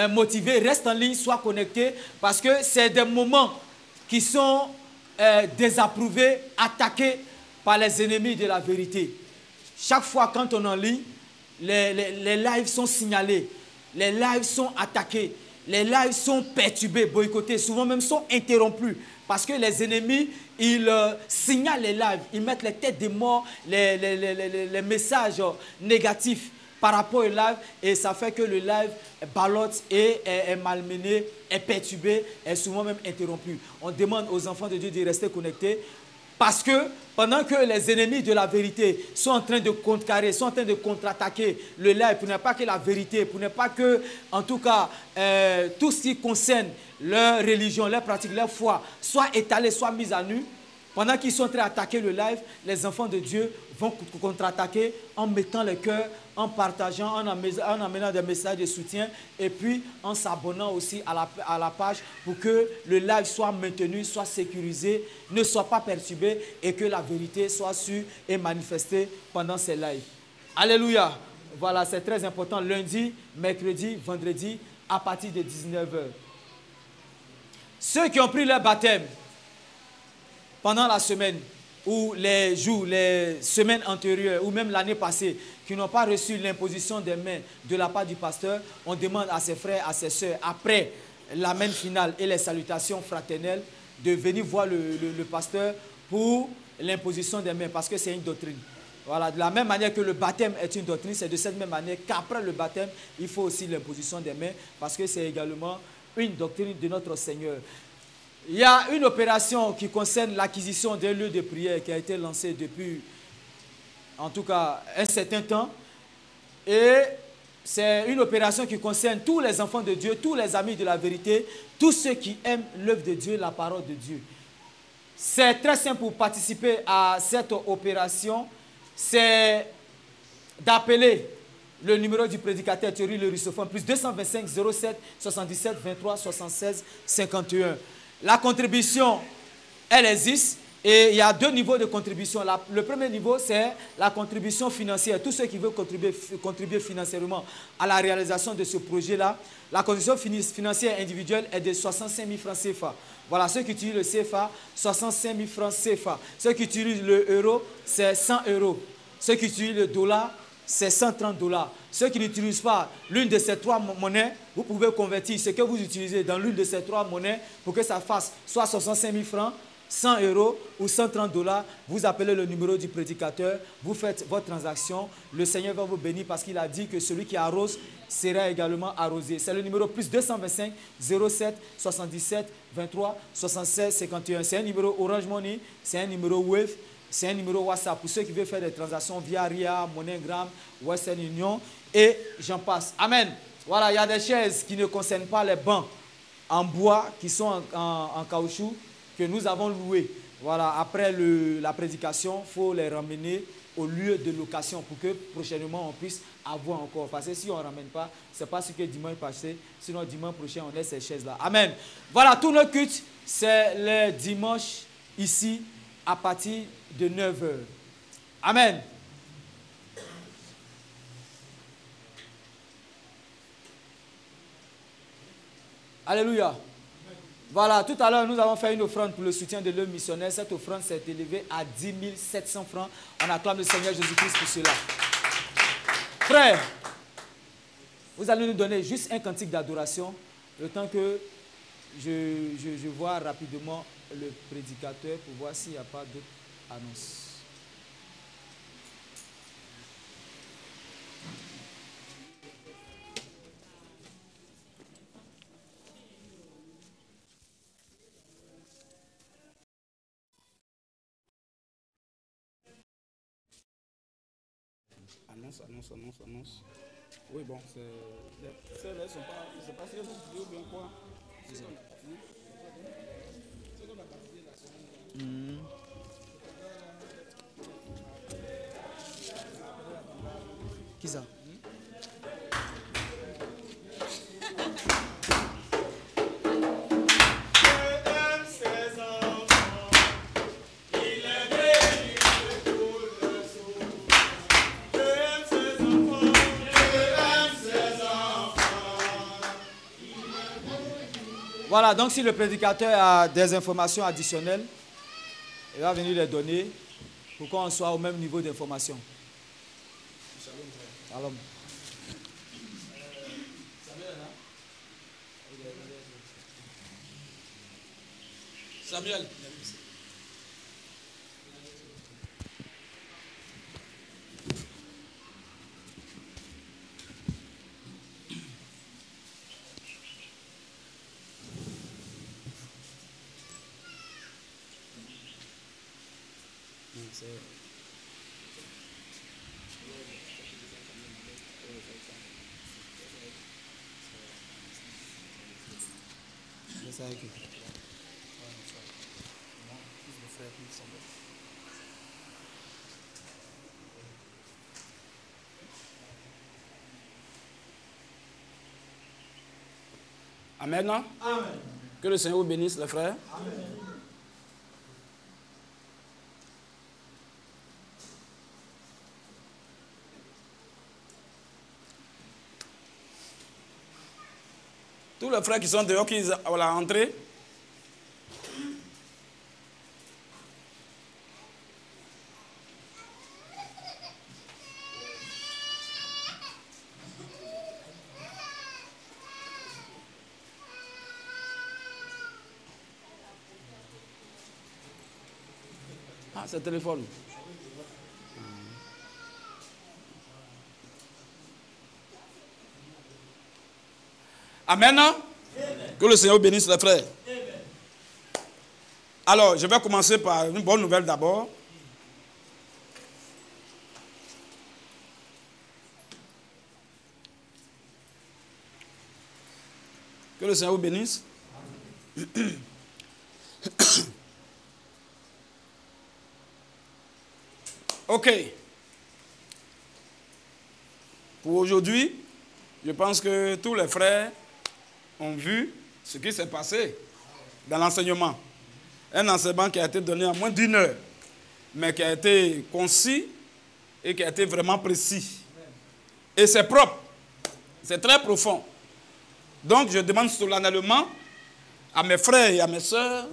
motivé, reste en ligne, sois connecté, parce que c'est des moments qui sont désapprouvés, attaqués par les ennemis de la vérité. Chaque fois quand on est en ligne, les lives sont signalés, les lives sont attaqués, les lives sont perturbés, boycottés, souvent même sont interrompus. Parce que les ennemis, ils signalent les lives, ils mettent les têtes des morts, les messages négatifs par rapport au live, et ça fait que le live ballotte et est malmené, est perturbé, est souvent même interrompu. On demande aux enfants de Dieu de rester connectés, parce que pendant que les ennemis de la vérité sont en train de contrecarrer, sont en train de contre-attaquer le live, pour ne pas que la vérité, pour ne pas que, en tout cas, tout ce qui concerne leur religion, leur pratique, leur foi, soit étalé, soit mis à nu, pendant qu'ils sont en train d'attaquer le live, les enfants de Dieu vont contre-attaquer en mettant le cœur, en partageant, en amenant des messages de soutien et puis en s'abonnant aussi à la page pour que le live soit maintenu, soit sécurisé, ne soit pas perturbé et que la vérité soit sûre et manifestée pendant ces lives. Alléluia. Voilà, c'est très important. Lundi, mercredi, vendredi, à partir de 19 h. Ceux qui ont pris leur baptême pendant la semaine ou les jours, les semaines antérieures ou même l'année passée, qui n'ont pas reçu l'imposition des mains de la part du pasteur, on demande à ses frères, à ses sœurs, après l'amen finale et les salutations fraternelles, de venir voir le pasteur pour l'imposition des mains, parce que c'est une doctrine. Voilà, de la même manière que le baptême est une doctrine, c'est de cette même manière qu'après le baptême, il faut aussi l'imposition des mains, parce que c'est également une doctrine de notre Seigneur. Il y a une opération qui concerne l'acquisition d'un lieu de prière qui a été lancée depuis, en tout cas, un certain temps. Et c'est une opération qui concerne tous les enfants de Dieu, tous les amis de la vérité, tous ceux qui aiment l'œuvre de Dieu, la parole de Dieu. C'est très simple pour participer à cette opération. C'est d'appeler le numéro du prédicateur Thierry le Russophone, plus 225 07 77 23 76 51. La contribution, elle existe et il y a deux niveaux de contribution. Le premier niveau, c'est la contribution financière. Tous ceux qui veulent contribuer financièrement à la réalisation de ce projet-là, la contribution financière individuelle est de 65 000 francs CFA. Voilà, ceux qui utilisent le CFA, 65 000 francs CFA. Ceux qui utilisent l'euro, c'est 100 €. Ceux qui utilisent le dollar, c'est 130 $. Ceux qui n'utilisent pas l'une de ces trois monnaies, vous pouvez convertir ce que vous utilisez dans l'une de ces trois monnaies pour que ça fasse soit 65 000 francs, 100 € ou 130 $. Vous appelez le numéro du prédicateur, vous faites votre transaction. Le Seigneur va vous bénir parce qu'il a dit que celui qui arrose sera également arrosé. C'est le numéro plus 225 07 77 23 76 51. C'est un numéro Orange Money, c'est un numéro Wave. C'est un numéro WhatsApp pour ceux qui veulent faire des transactions via RIA, MoneyGram, Western Union et j'en passe. Amen. Voilà, il y a des chaises qui ne concernent pas les bancs en bois, qui sont en caoutchouc, que nous avons louées. Voilà, après la prédication, il faut les ramener au lieu de location pour que prochainement on puisse avoir encore. Parce que si on ne ramène pas, ce n'est pas ce que dimanche passé, sinon dimanche prochain on a ces chaises-là. Amen. Voilà, tous nos cultes, c'est le dimanche ici à partir de 9 h. Amen. Alléluia. Voilà, tout à l'heure, nous avons fait une offrande pour le soutien de l'œuvre missionnaire. Cette offrande s'est élevée à 10 700 francs. On acclame le Seigneur Jésus-Christ pour cela. Frère, vous allez nous donner juste un cantique d'adoration, le temps que je vois rapidement le prédicateur pour voir s'il n'y a pas d'autres annonces. Annonce. Oui, bon, celles-là sont pas, je ne sais pas si elles sont plus ou bien quoi. C'est ça. C'est qu'on a baptisé la semaine. Qui ça? Voilà, donc si le prédicateur a des informations additionnelles, il va venir les donner pour qu'on soit au même niveau d'information. Shalom. Samuel. Amen. Amen. Que le Seigneur vous bénisse, les frères. Amen. Tous les frères qui sont dehors, qui ont la entrée. Ah, c'est le téléphone. Amen. Amen. Que le Seigneur bénisse les frères. Amen. Alors, je vais commencer par une bonne nouvelle d'abord. Que le Seigneur vous bénisse. Ok. Pour aujourd'hui, je pense que tous les frères ont vu ce qui s'est passé dans l'enseignement. Un enseignement qui a été donné en moins d'une heure, mais qui a été concis et qui a été vraiment précis. Et c'est propre, c'est très profond. Donc je demande solennellement à mes frères et à mes sœurs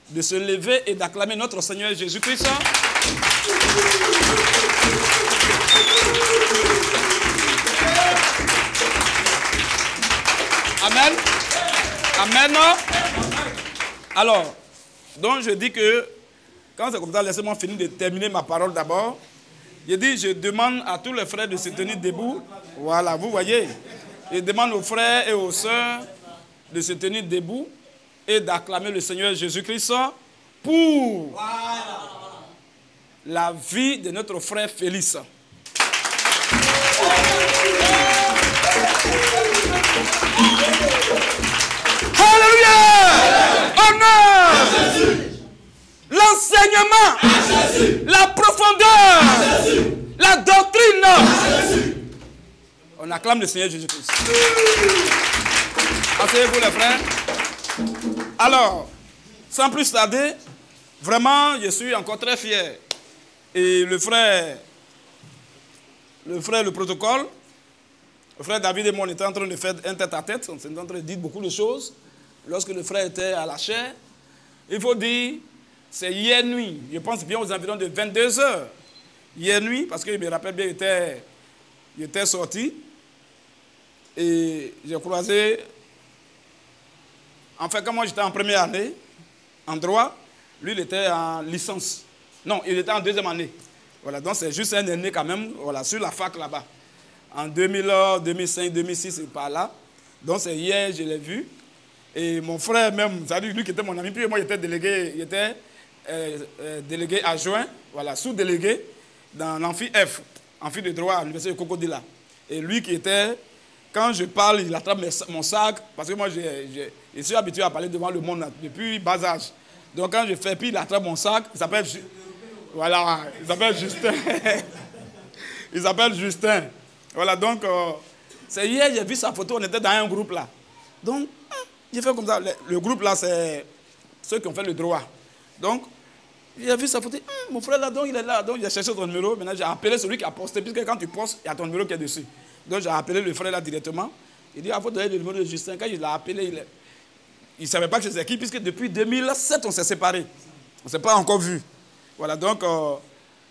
de se lever et d'acclamer notre Seigneur Jésus-Christ. Amen. Amen. Alors, donc je dis que, quand c'est comme ça, laissez-moi finir de terminer ma parole d'abord. Je dis, je demande à tous les frères de se tenir debout. Voilà, vous voyez. Je demande aux frères et aux sœurs de se tenir debout et d'acclamer le Seigneur Jésus-Christ pour la vie de notre frère Félix. Alléluia! Honneur! L'enseignement, la profondeur, la doctrine. On acclame le Seigneur Jésus-Christ. Asseyez-vous les frères. Alors, sans plus tarder, vraiment, je suis encore très fier. Et le frère, le protocole, le frère David et moi, on était en train de faire un tête-à-tête. On était en train de dire beaucoup de choses. Lorsque le frère était à la chair, il faut dire, c'est hier nuit. Je pense bien aux environs de 22 h. Hier nuit, parce que je me rappelle bien, il était sorti. Et j'ai croisé. En fait, quand moi j'étais en première année, en droit, lui il était en licence. Non, il était en deuxième année. Voilà, donc c'est juste un aîné quand même, voilà, sur la fac là-bas. En 2000, 2005, 2006, par là. Donc c'est hier, je l'ai vu. Et mon frère même, c'est-à-dire lui qui était mon ami, puis moi j'étais délégué, délégué adjoint, voilà, sous-délégué dans l'amphi F, amphi de droit à l'université de Cocodila. Et lui qui était, quand je parle, il attrape mon sac, parce que moi je suis habitué à parler devant le monde depuis bas âge. Donc quand je fais, puis il attrape mon sac, il s'appelle, voilà, il s'appelle Justin. Il s'appelle Justin. Voilà, donc c'est hier, j'ai vu sa photo, on était dans un groupe là. Donc, j'ai fait comme ça. Le groupe là, c'est ceux qui ont fait le droit. Donc, j'ai vu sa photo. Mon frère là, donc il est là. Donc, j'ai cherché son numéro. Maintenant, j'ai appelé celui qui a posté. Puisque quand tu postes, il y a ton numéro qui est dessus. Donc, j'ai appelé le frère là directement. Il dit, il faut donner le numéro de Justin. Quand il l'a appelé, il ne savait pas que j'étais qui, puisque depuis 2007, on s'est séparés. On ne s'est pas encore vus. Voilà, donc,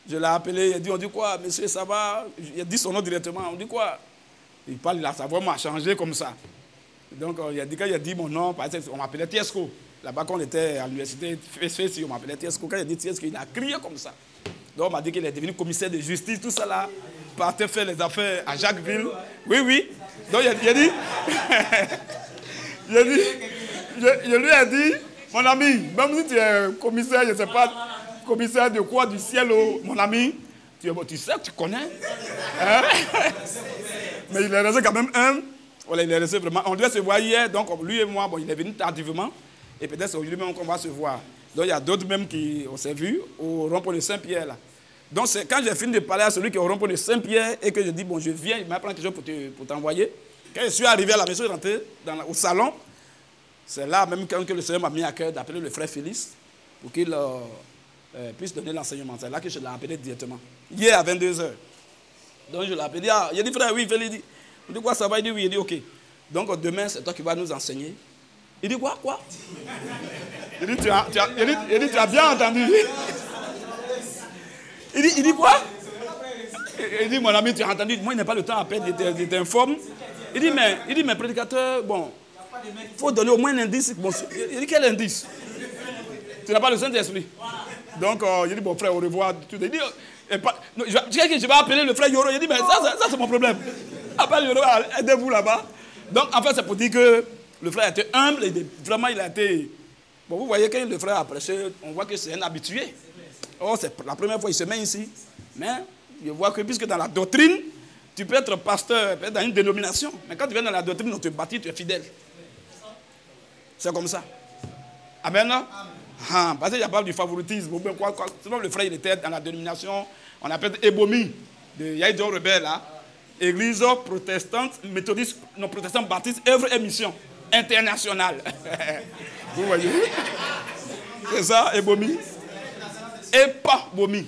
je l'ai appelé, on dit quoi, monsieur, ça va? Il a dit son nom directement, on dit quoi? Il parle, sa voix m'a changé comme ça. Donc, quand il a dit mon nom, par exemple, on m'appelait Tiesco. Là-bas, quand on était à l'université, on m'appelait Tiesco. Quand il a dit Tiesco, il a crié comme ça. Donc, on m'a dit qu'il est devenu commissaire de justice, tout ça là. Il partait faire les affaires à Jacquesville. Oui, oui. Donc, il a dit, je lui ai dit, mon ami, même si tu es commissaire, je ne sais pas, commissaire de quoi, du ciel, mon ami, tu sais que tu connais. Hein? Mais il est resté quand même humble. Voilà, il est resté vraiment. On devait se voir hier, donc lui et moi, bon, il est venu tardivement. Et peut-être aujourd'hui même qu'on va se voir. Donc il y a d'autres même qui on s'est vus au rond-point de Saint-Pierre là. Donc c'est quand j'ai fini de parler à celui qui est au rond-point de Saint-Pierre et que je dis, bon, je viens, il m'a pris quelque chose pour t'envoyer. Quand je suis arrivé à la maison, je suis rentré au salon. C'est là même que le Seigneur m'a mis à cœur d'appeler le frère Félix pour qu'il puisse donner l'enseignement. C'est là que je l'ai appelé directement. Hier à 22h. Donc je l'ai appelé. Ah, il a dit, frère, oui, Félix. Il dit quoi, ça va? Il dit oui, il dit ok. Donc demain, c'est toi qui vas nous enseigner. Il dit quoi? Il dit, tu as bien entendu. Il dit quoi? Il dit, mon ami, tu as entendu. Moi, il n'a pas le temps à peine de t'informer. Il dit, mais prédicateur, bon, il faut donner au moins un indice. Bon, il dit, quel indice? Tu n'as pas le Saint-Esprit. Donc, il dit, bon, frère, au revoir. Il dit, je vais appeler le frère Yoro. Il dit, mais ça c'est mon problème. Appelle Yoro, aidez-vous là-bas. Donc, en fait, c'est pour dire que le frère était humble. Et vraiment, il a été... Bon, vous voyez, quand le frère a prêché, on voit que c'est un habitué. Oh, c'est la première fois qu'il se met ici. Mais je vois que, puisque dans la doctrine, tu peux être pasteur, peut-être dans une dénomination. Mais quand tu viens dans la doctrine, on te bâtit, tu es fidèle. C'est comme ça. Amen. Ah, parce qu'il y a pas du favoritisme. Sinon, le frère, il était dans la dénomination, on appelle Ebomi, de Yaïdon Rebelle, là. Église protestante, méthodiste, non protestante, baptiste, œuvre et mission internationale. Vous voyez? C'est ça, Ebomi. Epabomi.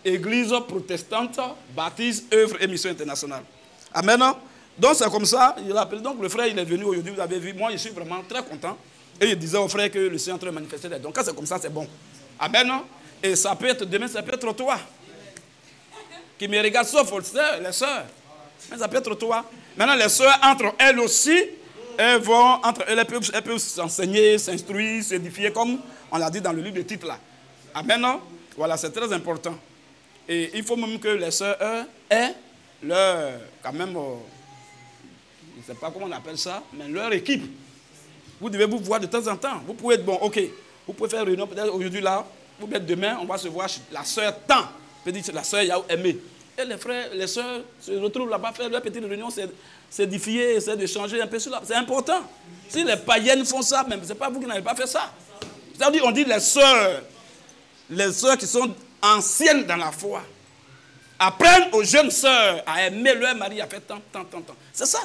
Église protestante, baptiste, œuvre et mission internationale. Amen. Donc c'est comme ça, il appelle. Donc le frère, il est venu aujourd'hui, vous avez vu, moi je suis vraiment très content. Et il disait au frère que le Seigneur est en train de manifester. Donc quand c'est comme ça, c'est bon. Amen. Et ça peut être demain, ça peut être toi. Qui me regarde, sauf les sœurs. Mais ça peut être toi. Maintenant, les sœurs, entre elles aussi, elles peuvent s'enseigner, s'instruire, s'édifier, comme on l'a dit dans le livre de titre là. Amen. Voilà, c'est très important. Et il faut même que les sœurs aient leur, quand même, je ne sais pas comment on appelle ça, mais leur équipe. Vous devez vous voir de temps en temps. Vous pouvez être bon, ok. Vous pouvez faire une réunion peut-être aujourd'hui là, ou peut-être demain, on va se voir la sœur Tant, peut-être la sœur Yao Aimé. Et les frères, les sœurs se retrouvent là-bas, faire leur petite réunion, s'édifier, essayer de changer un peu cela. C'est important. Si les païennes font ça, même, ce n'est pas vous qui n'avez pas fait ça. C'est-à-dire, on dit les sœurs qui sont anciennes dans la foi, apprennent aux jeunes sœurs à aimer leur mari, à faire tant. C'est ça.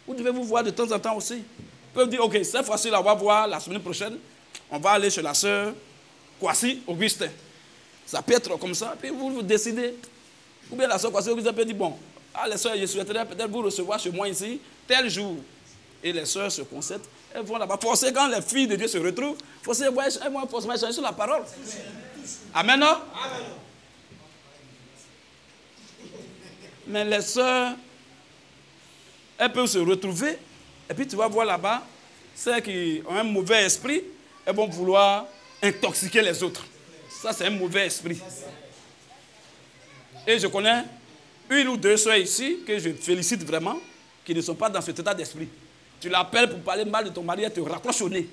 Vous devez vous voir de temps en temps aussi. Vous pouvez dire, ok, cette fois-ci, on va voir la semaine prochaine, on va aller chez la sœur Kwasi Augustin. Ça peut être comme ça, puis vous décidez. Ou bien la sœur Kwasi Augustin peut dire, bon, les sœurs, je souhaiterais peut-être vous recevoir chez moi ici, tel jour. Et les sœurs se concertent, elles vont là-bas. Forcément, quand les filles de Dieu se retrouvent, elles vont forcément échanger sur la parole. Amen, non? Amen. Mais les sœurs, elles peuvent se retrouver, et puis tu vas voir là-bas, celles qui ont un mauvais esprit, elles vont vouloir intoxiquer les autres. Ça, c'est un mauvais esprit. Et je connais une ou deux sœurs ici, que je félicite vraiment, qui ne sont pas dans cet état d'esprit. Tu l'appelles pour parler mal de ton mari, elle te raccroche au nez.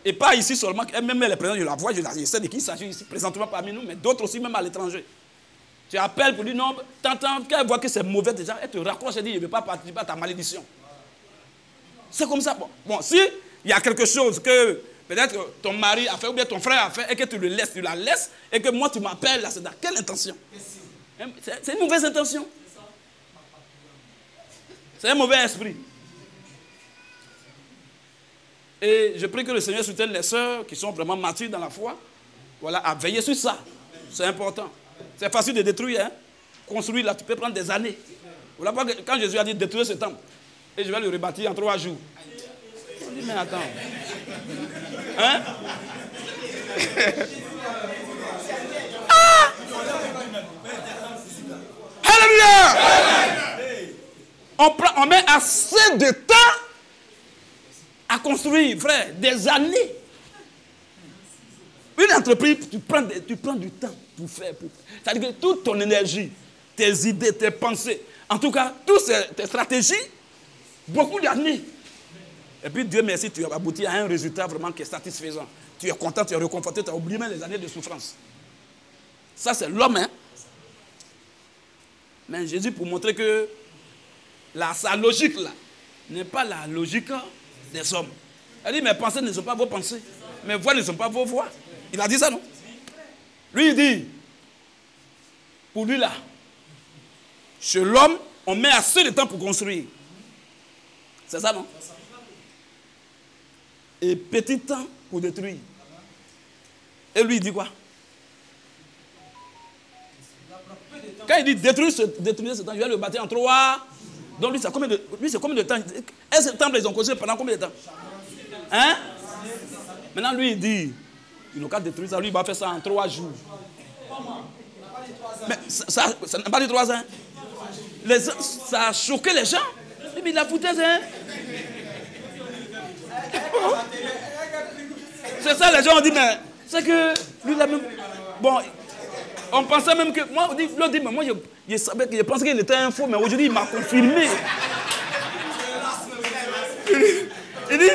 Et pas ici seulement, même elle est présente, je la vois, je sais de qui il s'agit ici, présentement parmi nous, mais d'autres aussi, même à l'étranger. Tu appelles pour dire non, t'entends, quand elle voit que c'est mauvais déjà, elle te raccroche et dit, je ne veux pas participer à ta malédiction. C'est comme ça. Bon, si il y a quelque chose que peut-être ton mari a fait ou bien ton frère a fait et que tu le laisses, tu la laisses et que moi tu m'appelles là, c'est dans quelle intention? C'est une mauvaise intention. C'est un mauvais esprit. Et je prie que le Seigneur soutienne les sœurs qui sont vraiment matures dans la foi. Voilà, à veiller sur ça. C'est important. C'est facile de détruire. Hein? Construire là, tu peux prendre des années. Voilà pourquoi quand Jésus a dit détruire ce temple, et je vais le rebâtir en 3 jours. On dit, mais attends. Hein? Ah! Alléluia! On met assez de temps à construire, frère, des années. Une entreprise, tu prends du temps pour faire. C'est-à-dire que toute ton énergie, tes idées, tes pensées, en tout cas, toutes tes stratégies, beaucoup d'années. Et puis Dieu merci, tu as abouti à un résultat vraiment qui est satisfaisant. Tu es content, tu es réconforté, tu as oublié même les années de souffrance. Ça, c'est l'homme, hein. Mais Jésus, pour montrer que sa logique, là, n'est pas la logique des hommes. Il dit, mes pensées ne sont pas vos pensées. Mes voix ne sont pas vos voix. Il a dit ça, non? Lui, il dit, pour lui, là, chez l'homme, on met assez de temps pour construire. C'est ça, non? Et petit temps pour détruire. Et lui, il dit quoi? Quand il dit détruire ce temps, il va le bâtir en 3. Donc lui, c'est combien de temps? Et ce temple, ils ont construit pendant combien de temps? Hein? Maintenant, lui, il dit, il n'a qu'à détruire ça. Lui, il va faire ça en 3 jours. Mais ça n'a pas dit 3 ans. Ça a choqué les gens. Mais il a foutu, hein? C'est ça, les gens ont dit, mais c'est que lui, là même. Bon, on pensait même que. Moi, mais moi, je pensais qu'il était un faux, mais aujourd'hui, il m'a confirmé. Il dit,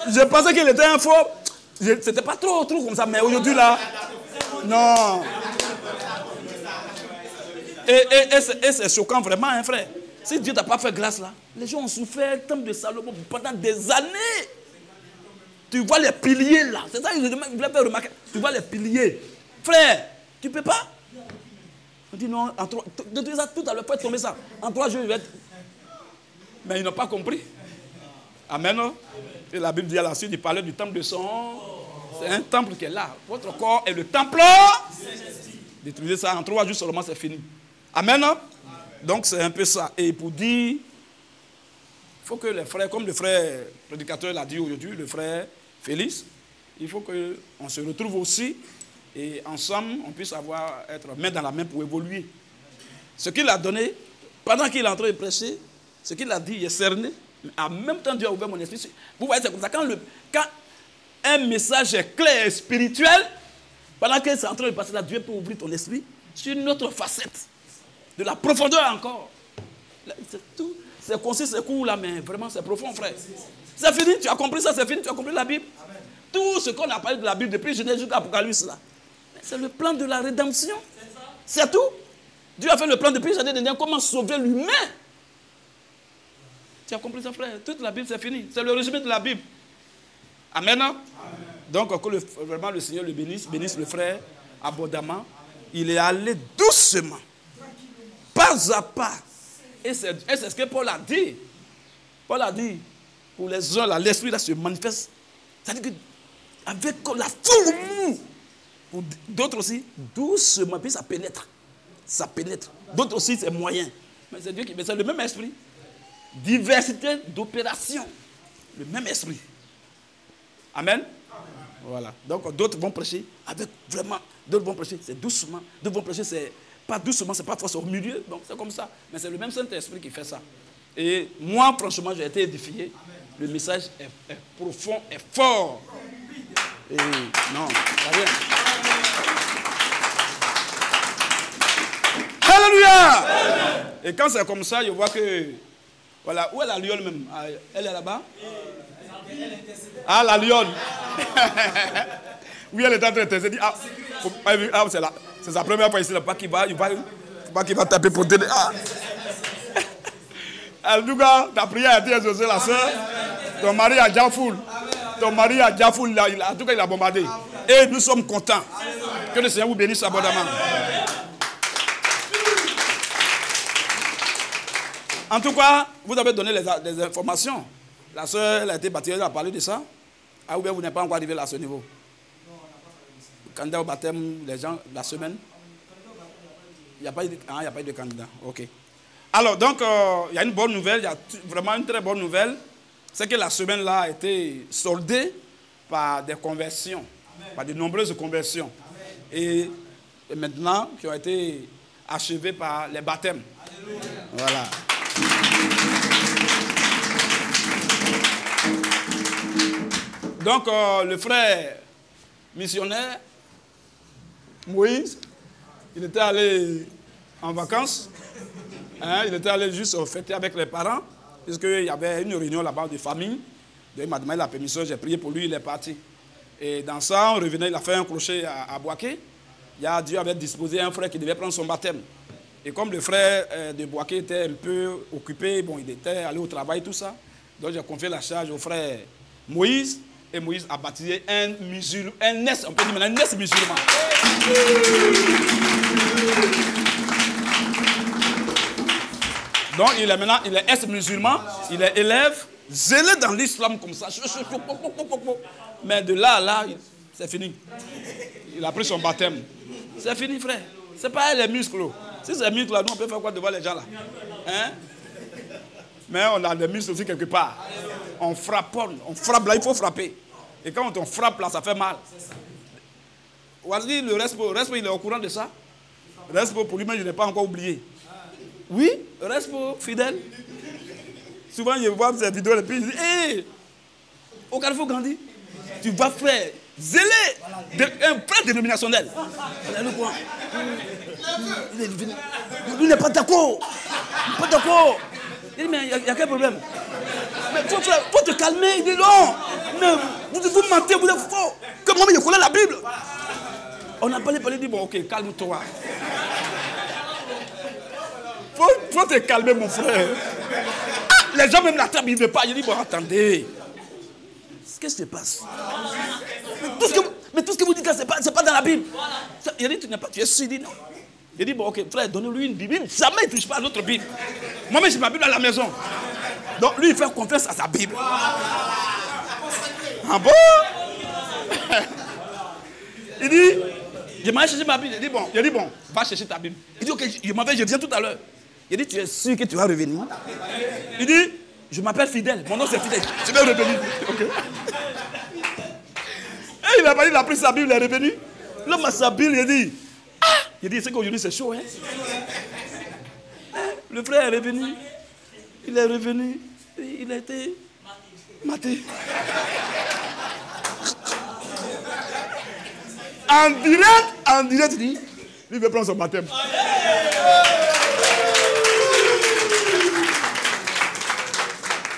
je pensais qu'il était un faux. C'était pas trop comme ça, mais aujourd'hui, là. Non. Et c'est choquant vraiment, hein, frère. Si Dieu t'a pas fait grâce, là, les gens ont souffert, temple de Salomon, pendant des années. Tu vois les piliers là. C'est ça que je voulais faire remarquer. Tu vois les piliers. Frère, tu ne peux pas. On dit non, en 3. Tout à l'heure, faut tomber ça. En 3 jours, il va être. Mais ils n'ont pas compris. Amen. Et la Bible dit à la suite, il parlait du temple de son. C'est un temple qui est là. Votre corps est le temple. Détruisez ça en 3 jours seulement, c'est fini. Amen. Donc c'est un peu ça. Et pour dire, il faut que les frères, comme le frère prédicateur l'a dit aujourd'hui, le frère Félix, il faut qu'on se retrouve aussi et ensemble, on puisse être main dans la main pour évoluer. Ce qu'il a donné, pendant qu'il est en train de prêcher, ce qu'il a dit, il est cerné. Mais en même temps, Dieu a ouvert mon esprit. Vous voyez, c'est comme ça. Quand un message est clair et spirituel, pendant qu'il est en train de passer là, Dieu peut ouvrir ton esprit sur une autre facette. De la profondeur encore. C'est tout. C'est concis, c'est court là, mais vraiment c'est profond, frère. C'est fini, tu as compris ça, c'est fini, tu as compris la Bible. Tout ce qu'on a parlé de la Bible depuis Genèse jusqu'à Apocalypse là, c'est le plan de la rédemption. C'est tout. Dieu a fait le plan depuis Genèse dernière, comment sauver l'humain. Tu as compris ça, frère? Toute la Bible, c'est fini. C'est le résumé de la Bible. Amen. Amen. Donc, que vraiment le Seigneur le bénisse le frère abondamment. Il est allé doucement, pas à pas. Et c'est ce que Paul a dit. Paul a dit, pour les gens, là, l'esprit là se manifeste. C'est-à-dire qu'avec la foule, pour d'autres aussi, doucement, puis ça pénètre. Ça pénètre. D'autres aussi, c'est moyen. Mais c'est Dieu qui... Mais c'est le même esprit. Diversité d'opérations. Le même esprit. Amen. Voilà. Donc d'autres vont prêcher avec vraiment, d'autres vont prêcher, c'est doucement. D'autres vont prêcher, c'est pas doucement, c'est pas force au milieu. Donc c'est comme ça. Mais c'est le même Saint-Esprit qui fait ça. Et moi, franchement, j'ai été édifié. Le message est profond, est fort. Et non, ça rien. Alléluia! Et quand c'est comme ça, je vois que... Voilà, où est la lionne même? Elle est là-bas? Ah, la lionne. Oui, elle est en train de dire, c'est sa première fois ici, là, pas qu'il va taper pour te dire. En tout cas, ta prière a été exaucée, la soeur. Ton mari a déjà foule. En tout cas, il a bombardé. Et nous sommes contents. Que le Seigneur vous bénisse abondamment. En tout cas, vous avez donné les informations. La soeur, elle a été baptisée, elle a parlé de ça. Ah, ou bien vous n'êtes pas encore arrivé à ce niveau? Candidat au baptême, les gens, la semaine? Il n'y a pas eu de candidat. Ok. Alors, donc, il y a une bonne nouvelle, il y a vraiment une très bonne nouvelle. C'est que la semaine-là a été soldée par des conversions, par de nombreuses conversions. Et maintenant, qui ont été achevées par les baptêmes. Voilà. Donc, le frère missionnaire, Moïse, il était allé en vacances. Hein, il était allé juste fêter avec les parents, puisqu'il y avait une réunion là-bas de famille. Donc, il m'a demandé la permission, j'ai prié pour lui, il est parti. Et dans ça, on revenait, il a fait un crochet à Boaké. Dieu avait disposé un frère qui devait prendre son baptême. Et comme le frère de Boaké était un peu occupé, bon, il était allé au travail, tout ça. Donc j'ai confié la charge au frère Moïse. Et Moïse a baptisé un musulman, on peut dire maintenant, un nest musulman. Donc il est ex-musulman, il est élève, zélé dans l'islam comme ça. Mais de là à là, c'est fini. Il a pris son baptême. C'est fini, frère. C'est pas les muscles. Si c'est les muscles, nous on peut faire quoi devant les gens là? Hein? Mais on a des muscles aussi quelque part. On frappe là, il faut frapper. Et quand on frappe là, ça fait mal. Wazli, le Respo, il est au courant de ça. Respo, pour lui-même, je n'ai pas encore oublié. Oui, Respo, fidèle. Souvent, je vois ces vidéos et puis il dit, hé, au Carrefour Gandhi, tu vas frère, zélé, un frère dénominationnel. Il n'est pas d'accord. Il n'est pas d'accord. Il dit, mais il y a quel problème? Mais il faut te calmer. Il dit, non, mais vous mentez, vous êtes faux. Comme moi, je connais la Bible. On a parlé, il dit, bon, ok, calme-toi. Faut te calmer, mon frère. Ah, les gens même l'attrapent, ils ne veulent pas. Il dit, bon, attendez. Qu'est-ce qui se passe? Mais tout ce que vous dites là, ce n'est pas dans la Bible. Il dit, tu es sûr, il dit non. Il dit, bon, ok, frère, donnez-lui une Bible. Jamais il ne touche pas à l'autre Bible. Moi-même, j'ai ma Bible à la maison. Donc, lui, il fait confiance à sa Bible. Ah bon? Il dit, je m'en vais chercher ma Bible. Il dit, bon, va chercher ta Bible. Il dit, ok, je viens tout à l'heure. Il dit, tu es sûr que tu vas revenir? Il dit, je m'appelle Fidèle. Mon nom, c'est Fidèle. Je vais revenir. Ok. Et il a pris sa Bible, il est revenu. L'homme a sa Bible, il dit, ah! Il dit, c'est qu'aujourd'hui, c'est chaud, hein? Le frère est revenu. Il est revenu. Il a été maté. En direct, il dit, lui veut prendre son baptême.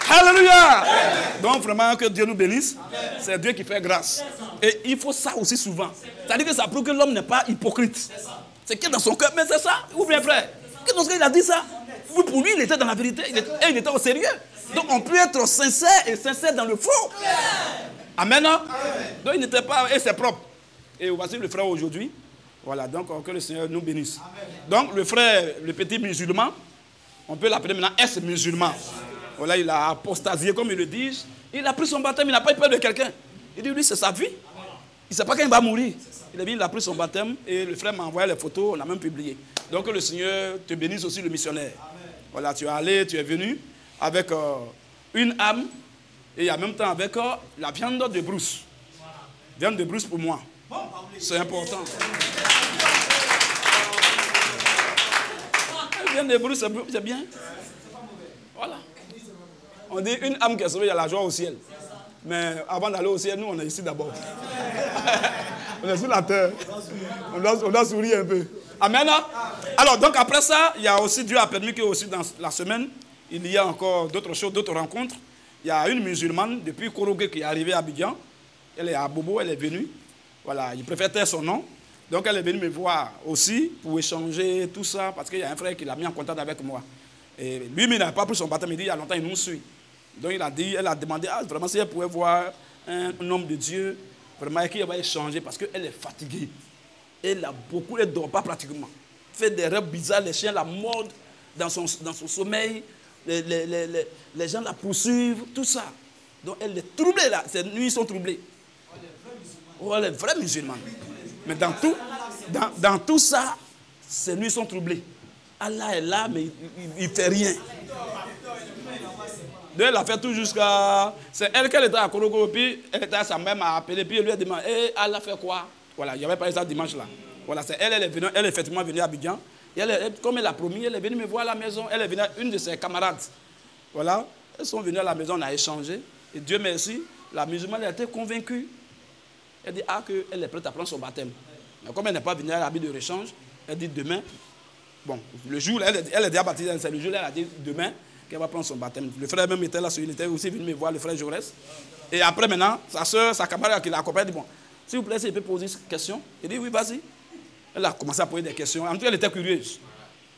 Alléluia! Donc vraiment que Dieu nous bénisse. C'est Dieu qui fait grâce. Et il faut ça aussi souvent. C'est-à-dire que ça prouve que l'homme n'est pas hypocrite. C'est que dans son cœur, mais c'est ça, ou bien frère? Que dans ce cas, il a dit ça. Oui, pour lui, il était dans la vérité, il était au sérieux. Donc on peut être sincère et sincère dans le faux. Amen. Donc il n'était pas, et c'est propre. Et voici le frère aujourd'hui. Voilà, donc que le Seigneur nous bénisse. Donc le frère, le petit musulman, on peut l'appeler maintenant ex-musulman. Voilà, il a apostasié, comme ils le disent. Il a pris son baptême, il n'a pas eu peur de quelqu'un. Il dit, lui, c'est sa vie. Il ne sait pas quand il va mourir. Il a pris son baptême et le frère m'a envoyé les photos, on a même publié. Donc que le Seigneur te bénisse aussi, le missionnaire. Voilà, tu es allé, tu es venu avec une âme et en même temps avec la viande de brousse. Viande de brousse pour moi. C'est important. La viande de brousse, c'est bien. Voilà. On dit une âme qui est sauvée, il y a la joie au ciel. Mais avant d'aller au ciel, nous, on est ici d'abord. On est sur la terre. On doit sourire un peu. Amen. Alors, donc après ça, il y a aussi, Dieu a permis que aussi dans la semaine, il y a encore d'autres choses, d'autres rencontres. Il y a une musulmane depuis Korogue qui est arrivée à Abidjan. Elle est à Bobo, elle est venue. Voilà, il préfère taire son nom. Donc elle est venue me voir aussi pour échanger tout ça, parce qu'il y a un frère qui l'a mis en contact avec moi. Et lui, il n'a pas pris son baptême, il dit il y a longtemps, il nous suit. Donc il a dit, elle a demandé, vraiment si elle pouvait voir un homme de Dieu, vraiment qui va échanger, parce qu'elle est fatiguée. Elle ne dort pas pratiquement. Fait des rêves bizarres, les chiens la mordent dans son sommeil, les gens la poursuivent, tout ça. Donc elle est troublée là, ses nuits sont troublées. Oh, elle est vraie musulmane. Mais dans tout ça, ses nuits sont troublées. Allah est là, mais il ne fait rien. Donc, elle a fait tout jusqu'à... C'est elle qu'elle était à Koroko, puis elle était à sa mère, m'a appelé, puis elle lui a demandé, elle a fait quoi? Voilà, j'avais parlé ça dimanche là. Voilà, c'est elle est venue, elle est effectivement venue à Abidjan. Et comme elle a promis, elle est venue me voir à la maison. Elle est venue à une de ses camarades. Voilà, elles sont venues à la maison, on a échangé. Et Dieu merci, la musulmane a été convaincue. Elle dit qu'elle est prête à prendre son baptême. Mais comme elle n'est pas venue à l'habit de réchange, elle dit demain, bon, le jour, elle est déjà baptisée, c'est le jour là, elle a dit demain qu'elle va prendre son baptême. Le frère même était là, il était aussi venu me voir, le frère Jaurès. Et après maintenant, sa soeur, sa camarade qui l'accompagne, dit bon, s'il vous plaît, si je peux poser une question. Il dit oui, vas-y. Elle a commencé à poser des questions. En tout cas, elle était curieuse.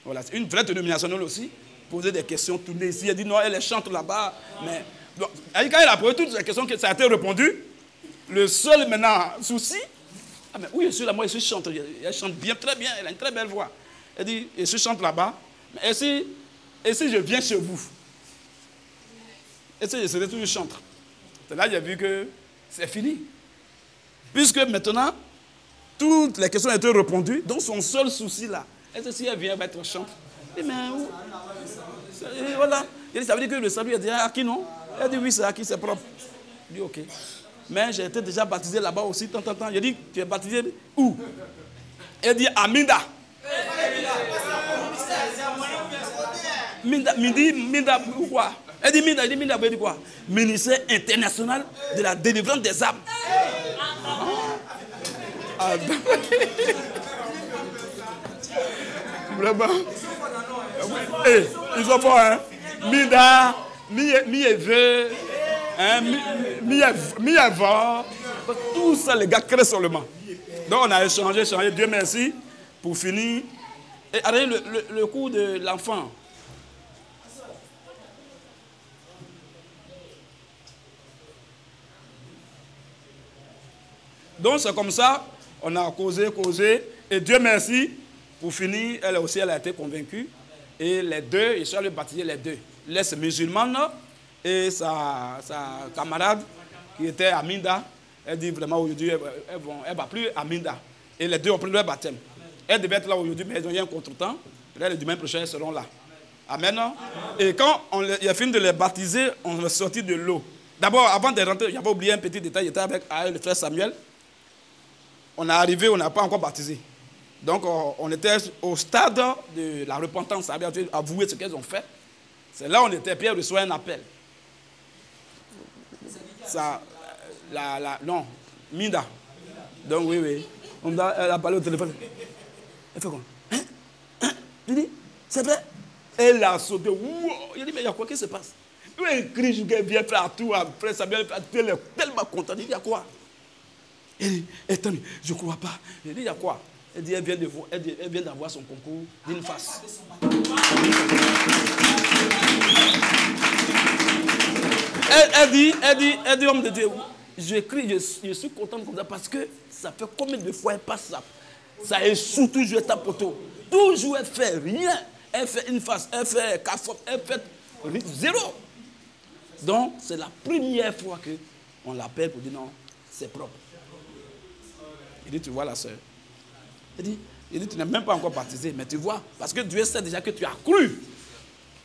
Voilà, c'est une vraie dénominationnelle aussi. Poser des questions, tourner ici. Elle dit non, elle chante là-bas. Mais donc, quand elle a posé toutes ces questions, ça a été répondu. Le seul maintenant souci, ah mais oui, je suis là, moi je chante. Elle chante bien, très bien, elle a une très belle voix. Elle dit, je chante là-bas. Et si je viens chez vous? Et si je serai toujours chantre? C'est là que j'ai vu que c'est fini. Puisque maintenant, toutes les questions ont été répondues, donc son seul souci là, est-ce que si elle vient, elle va être chantre? Et mais où? Et voilà. Il dit, ça veut dire que le salut est déjà acquis, non? Elle dit, oui, c'est acquis, c'est propre. Je dis, ok. Mais j'ai été déjà baptisé là-bas aussi, tant. J'ai dit, tu es baptisé où? Elle dit, à Minda. Minda, quoi? Elle dit, Minda, elle dit quoi? Ministère international de la délivrance des âmes. Ah, vraiment. Hey, ils sont forts, hein? Minda, mi-Eve, mi-Eva. Tout ça, les gars créent seulement. Donc, on a échangé. Dieu merci. Pour finir. Et regardez le coup de l'enfant. Donc, c'est comme ça. On a causé. Et Dieu merci. Pour finir, elle aussi, elle a été convaincue. Et les deux, ils sont allés baptiser les deux. Les musulmane et sa camarade qui était à Minda. Elle dit vraiment aujourd'hui, elle ne va plus à Minda. Et les deux ont pris leur baptême. Elle devait être là aujourd'hui, mais ils ont eu un contre-temps. Peut-être le dimanche prochain, elles seront là. Amen. Et quand il a fini de les baptiser, on est sorti de l'eau. D'abord, avant de rentrer, j'avais oublié un petit détail. J'étais avec le frère Samuel. On est arrivé, on n'a pas encore baptisé. Donc, on était au stade de la repentance, ça veut dire avouer ce qu'elles ont fait. C'est là où on était. Pierre reçoit un appel. Ça, non, Minda. Donc, oui. Elle a parlé au téléphone. Elle fait quoi? Il dit, c'est vrai? Elle a sauté. Il dit, mais il y a quoi qui se passe? Un cri, je viens faire tout. Après, ça vient faire tellement content. Il dit, il y a quoi? Il dit, attendez, je ne crois pas. Il dit, il y a quoi? Elle dit, elle vient d'avoir son concours d'une face. Elle dit, homme de Dieu, je suis content comme ça parce que ça fait combien de fois elle passe ça? Ça essoue toujours ta poteau. Toujours elle fait rien. Elle fait une face, elle fait cafote, elle fait zéro. Donc, c'est la première fois qu'on l'appelle pour dire non, c'est propre. Il dit, tu vois la soeur. Il dit, tu n'es même pas encore baptisé, mais tu vois, parce que Dieu sait déjà que tu as cru.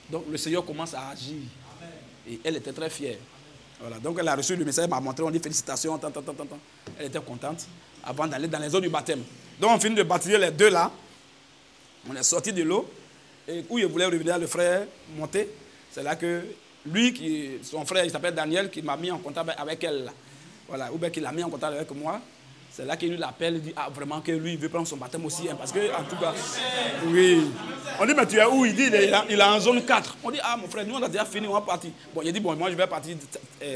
Donc, le Seigneur commence à agir. Et elle était très fière. Voilà. Donc, elle a reçu le message, elle m'a montré, on dit félicitations, Elle était contente avant d'aller dans les eaux du baptême. Donc, on finit de baptiser les deux là. On est sorti de l'eau. Et où il voulait revenir, le frère monter. C'est là que lui, son frère, il s'appelle Daniel, qui m'a mis en contact avec elle. Là. Voilà. Ou bien qu'il l'a mis en contact avec moi. C'est là qu'il l'appelle, il dit vraiment que lui, il veut prendre son baptême aussi. Hein, parce que, en tout cas, oui. On dit, mais tu es où? Il dit, il est en zone 4. On dit, mon frère, nous, on a déjà fini, on va partir. Bon, il dit, bon, moi, je vais partir,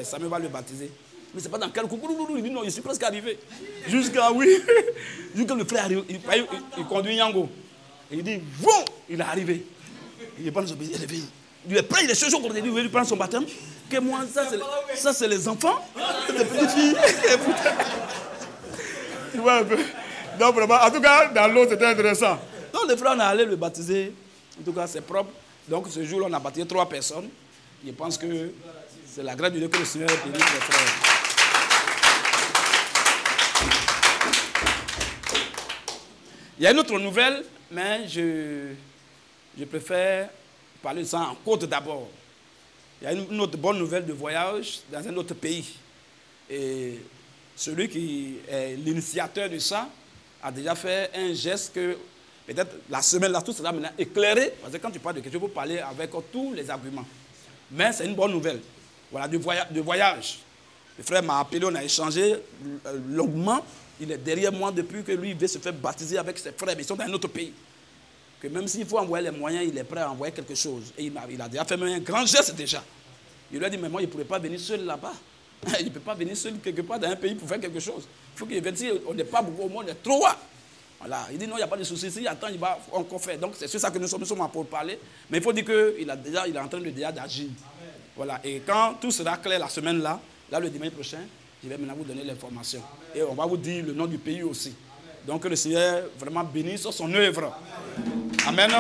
Samuel va le baptiser. Mais c'est pas dans quel coup? Il dit, non, je suis presque arrivé. Jusqu'à le frère arrive, il conduit Yango. Et il dit, bon, il est arrivé. Il prend son baptême, il est prêt, il est chaud comme il dit, il veut prendre son baptême. Que moi, ça, c'est les enfants, les petites filles. Tu vois un peu. Donc, vraiment, en tout cas, dans l'eau, c'était intéressant. Donc, les frères, on est allé le baptiser. En tout cas, c'est propre. Donc, ce jour-là, on a baptisé 3 personnes. Je pense que c'est la grâce de Dieu que le Seigneur bénit les frères. Il y a une autre nouvelle, mais je préfère parler de ça en côte d'abord. il y a une autre bonne nouvelle de voyage dans un autre pays. Et celui qui est l'initiateur de ça a déjà fait un geste que peut-être la semaine là, tout sera maintenant éclairé. Parce que quand tu parles de quelque chose, il faut parler avec tous les arguments. Mais c'est une bonne nouvelle. Voilà, de voyage. Le frère m'a appelé, on a échangé longuement. Il est derrière moi depuis que lui, il veut se faire baptiser avec ses frères. Mais ils sont dans un autre pays. Que même s'il faut envoyer les moyens, il est prêt à envoyer quelque chose. Et il a déjà fait même un grand geste déjà. Il lui a dit, mais moi, il ne pourrait pas venir seul là-bas. Il ne peut pas venir seul quelque part dans un pays pour faire quelque chose. Il faut qu'il vienne ici. On n'est pas beaucoup au monde, on est trop. Voilà. Il dit, non, il n'y a pas de souci. S'il attend, il va encore faire. Donc, c'est sur ça que nous sommes pour parler. Mais il faut dire qu'il est en train de déjà d'agir. Voilà. Et quand tout sera clair la semaine là, le dimanche prochain, je vais maintenant vous donner l'information. Et on va vous dire le nom du pays aussi. Donc, que le Seigneur vraiment bénisse sur son œuvre. Amen.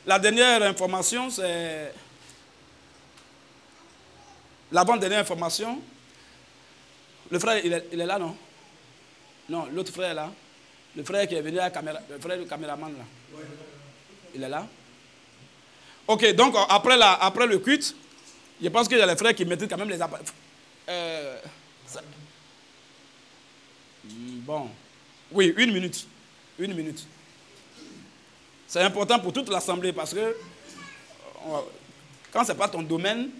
La dernière information, c'est... L'avant-dernière information, le frère, il est là, non? Non, l'autre frère est là. Le frère qui est venu à la caméra, le frère du caméraman, là. Il est là? Ok, donc après le culte, je pense qu'il y a les frères qui mettent quand même les appareils. Bon. Oui, une minute. Une minute. C'est important pour toute l'assemblée parce que quand ce n'est pas ton domaine,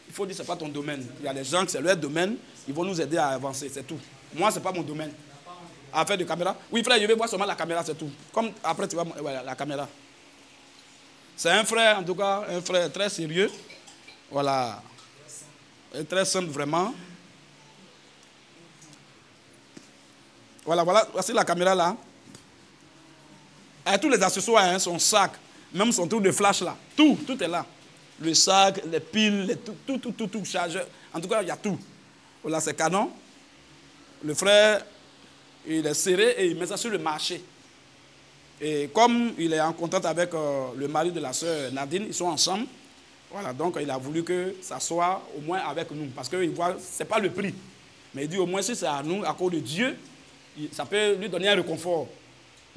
il faut dire que ce n'est pas ton domaine. Il y a des gens que c'est leur domaine, ils vont nous aider à avancer, c'est tout. Moi, ce n'est pas mon domaine. Affaire de caméra. Oui, frère, je vais voir seulement la caméra, c'est tout. Comme après, tu vois voilà, la caméra. C'est un frère, en tout cas, un frère très sérieux. Voilà. Et très simple, vraiment. Voilà, voici la caméra là. Et tous les accessoires, hein, son sac, même son truc de flash là, tout est là. Le sac, les piles, tout, chargeur. En tout cas, il y a tout. Voilà, c'est canon. Le frère, il est serré et il met ça sur le marché. Et comme il est en contact avec le mari de la sœur Nadine, ils sont ensemble. Voilà, donc il a voulu que ça soit au moins avec nous. Parce qu'il voit, ce n'est pas le prix. Mais il dit au moins si c'est à nous, à cause de Dieu, ça peut lui donner un réconfort.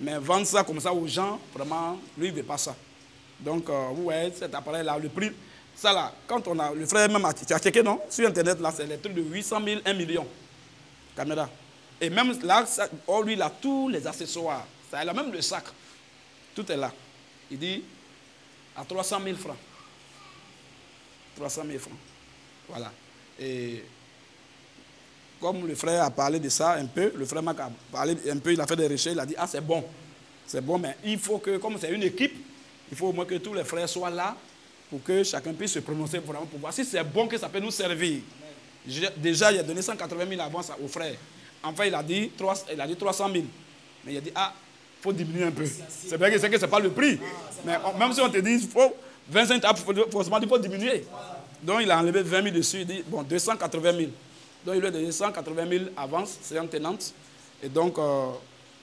Mais vendre ça comme ça aux gens, vraiment, lui, il ne veut pas ça. Donc, vous voyez, cet appareil-là, le prix, ça là, quand on a, le frère même, tu as checké, non? Sur Internet, là, c'est les trucs de 800 000, 1 million. Caméra. Et même là, lui, il a tous les accessoires. Ça, il a même le sac. Tout est là. Il dit, à 300 000 francs. 300 000 francs. Voilà. Et comme le frère a parlé de ça un peu, le frère Mac a parlé un peu, il a fait des recherches, il a dit, ah c'est bon. C'est bon, mais il faut que, comme c'est une équipe, il faut au moins que tous les frères soient là pour que chacun puisse se prononcer vraiment pour voir si c'est bon que ça peut nous servir. Déjà, il a donné 180 000 avance aux frères. Enfin, il a dit 300 000. Mais il a dit, ah, il faut diminuer un peu. C'est vrai que ce n'est pas le prix. Mais même si on te dit, il faut 25 000, forcément, il faut diminuer. Donc, il a enlevé 20 000 dessus. Il dit, bon, 280 000. Donc, il lui a donné 180 000 avance, c'est en tenante. Et donc,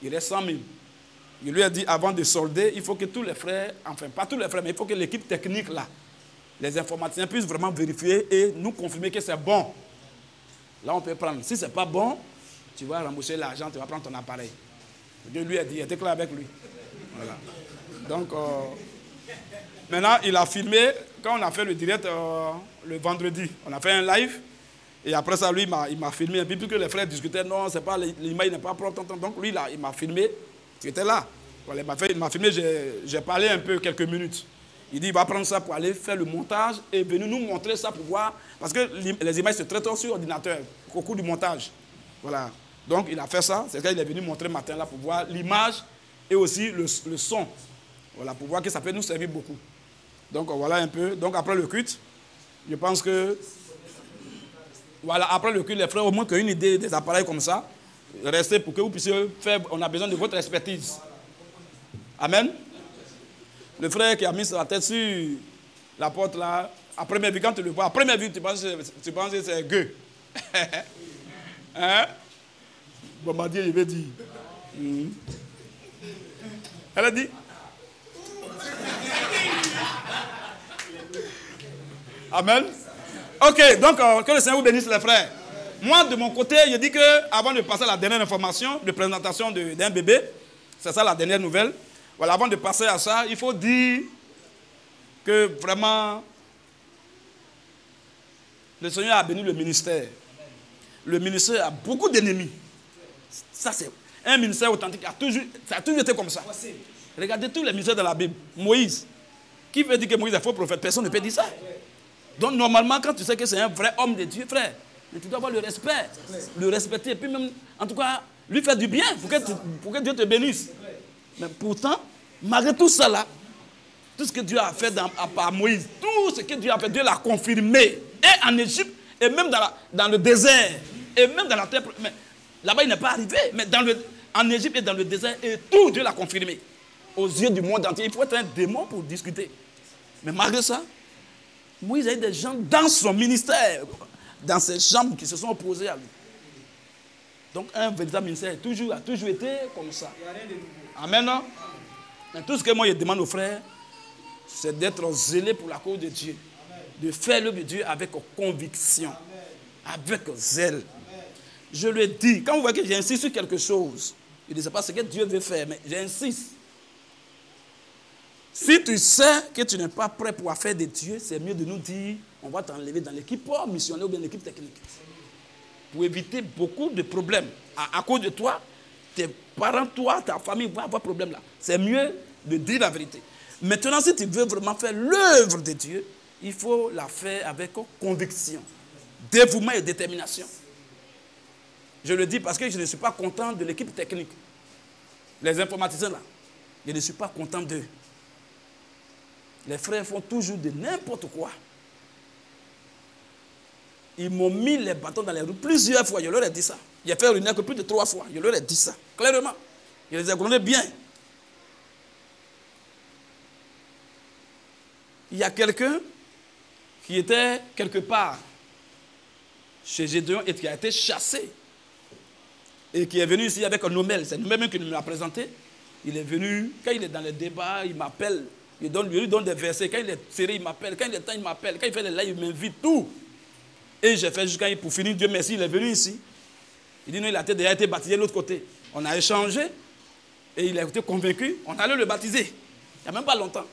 il reste 100 000. Il lui a dit, avant de solder, il faut que tous les frères, enfin, pas tous les frères, mais il faut que l'équipe technique, là, les informaticiens puissent vraiment vérifier et nous confirmer que c'est bon. Là, on peut prendre. Si ce n'est pas bon, tu vas rembourser l'argent, tu vas prendre ton appareil. Dieu lui a dit, il était clair avec lui. Voilà. Donc, maintenant, il a filmé, quand on a fait le direct le vendredi, on a fait un live. Et après ça, lui, il m'a filmé. Et puis, plus que les frères discutaient, non, c'est pas l'image n'est pas propre. Donc, lui, là, il m'a filmé. Il était là. Voilà, il m'a filmé, j'ai parlé un peu, quelques minutes. Il dit, il va prendre ça pour aller faire le montage et venir nous montrer ça pour voir. Parce que les images se traitent sur ordinateur au cours du montage. Voilà. Donc, il a fait ça. C'est qu'il est venu montrer matin là pour voir l'image et aussi le son. Voilà, pour voir que ça peut nous servir beaucoup. Donc, voilà un peu. Donc, après le culte, je pense que... Voilà, après le culte, les frères, au moins qu'une idée des appareils comme ça, restez pour que vous puissiez faire... On a besoin de votre expertise. Amen. Le frère qui a mis sa tête sur la porte là, à première vue, quand tu le vois, à première vue, tu penses que c'est gueux. Hein? Bombardier, il veut dire. Elle a dit. Amen. Ok, donc que le Seigneur vous bénisse les frères. Moi, de mon côté, je dis que avant de passer à la dernière information de présentation d'un bébé, c'est ça la dernière nouvelle, Voilà, avant de passer à ça, il faut dire que vraiment, le Seigneur a béni le ministère. Le ministère a beaucoup d'ennemis. Ça, c'est un ministère authentique. Ça a toujours été comme ça. Regardez tous les ministères de la Bible. Moïse. Qui veut dire que Moïse est faux prophète? Personne ne peut dire ça. Donc, normalement, quand tu sais que c'est un vrai homme de Dieu, frère, tu dois avoir le respect. Le respecter. Et puis même, en tout cas, lui faire du bien pour que Dieu te bénisse. Mais pourtant, malgré tout ça là, tout ce que Dieu a fait par Moïse, tout ce que Dieu a fait, Dieu l'a confirmé. Et en Égypte, et même dans le désert, et même dans la terre. Là-bas, il n'est pas arrivé. Mais en Égypte et dans le désert, et tout, Dieu l'a confirmé. Aux yeux du monde entier. Il faut être un démon pour discuter. Mais malgré ça, Moïse a eu des gens dans son ministère, dans ses chambres qui se sont opposés à lui. Donc, un véritable ministère a toujours été comme ça. Amen. Non? Mais tout ce que moi je demande aux frères, c'est d'être zélé pour la cause de Dieu. De faire l'œuvre de Dieu avec conviction, avec zèle. Je le dis, quand vous voyez que j'insiste sur quelque chose, je ne sais pas ce que Dieu veut faire, mais j'insiste. Si tu sais que tu n'es pas prêt pour faire de Dieu, c'est mieux de nous dire, on va t'enlever dans l'équipe missionnaire ou bien l'équipe technique. Pour éviter beaucoup de problèmes. À cause de toi, tes parents, toi, ta famille vont avoir problème là. C'est mieux de dire la vérité. Maintenant, si tu veux vraiment faire l'œuvre de Dieu, il faut la faire avec conviction, dévouement et détermination. Je le dis parce que je ne suis pas content de l'équipe technique. Les informaticiens là, je ne suis pas content d'eux. Les frères font toujours de n'importe quoi. Ils m'ont mis les bâtons dans les roues plusieurs fois. Je leur ai dit ça. J'ai fait réunir que plus de 3 fois. Je leur ai dit ça, clairement. Je les ai connais bien. Il y a quelqu'un qui était quelque part chez Gédéon et qui a été chassé. Et qui est venu ici avec un Nomel. C'est nous-mêmes qui nous l'a présenté. Il est venu, quand il est dans les débats, il m'appelle. Je lui donne des versets. Quand il est serré, il m'appelle. Quand il est temps, il m'appelle. Quand il fait les lives, il m'invite tout. Et j'ai fait jusqu'à pour finir, Dieu merci, il est venu ici. Il dit non, il a déjà été baptisé de l'autre côté. On a échangé et il a été convaincu. On allait le baptiser. Il n'y a même pas longtemps.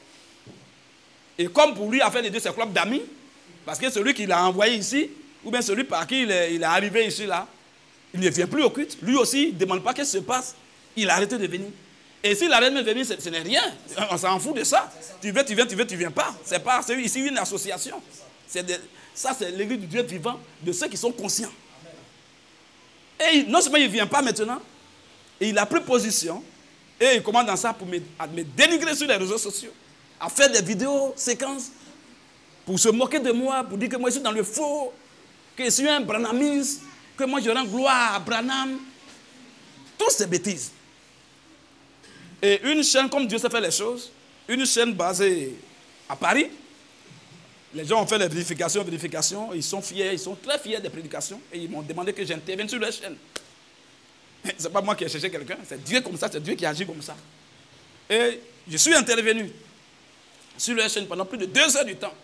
Et comme pour lui, à faire les deux, c'est club d'amis. Parce que celui qui l'a envoyé ici, ou bien celui par qui il est arrivé ici, là, il ne vient plus au culte. Lui aussi, il ne demande pas qu'est-ce qui se passe. Il a arrêté de venir. Et s'il arrête de venir, ce n'est rien. On s'en fout de ça. Tu veux, tu viens pas. C'est ici une association. Ça, c'est l'église du Dieu vivant de ceux qui sont conscients. Et non seulement il ne vient pas maintenant, et il a pris position, et il commence dans ça pour me dénigrer sur les réseaux sociaux, à faire des vidéos, séquences, pour se moquer de moi, pour dire que moi je suis dans le faux, que je suis un branhamiste, que moi je rends gloire à Branham. Toutes ces bêtises. Et une chaîne, comme Dieu sait faire les choses, une chaîne basée à Paris, les gens ont fait les vérifications, ils sont fiers, ils sont très fiers des prédications, et ils m'ont demandé que j'intervienne sur leur chaîne. Ce n'est pas moi qui ai cherché quelqu'un, c'est Dieu comme ça, c'est Dieu qui agit comme ça. Et je suis intervenu sur leur chaîne pendant plus de 2 heures du temps.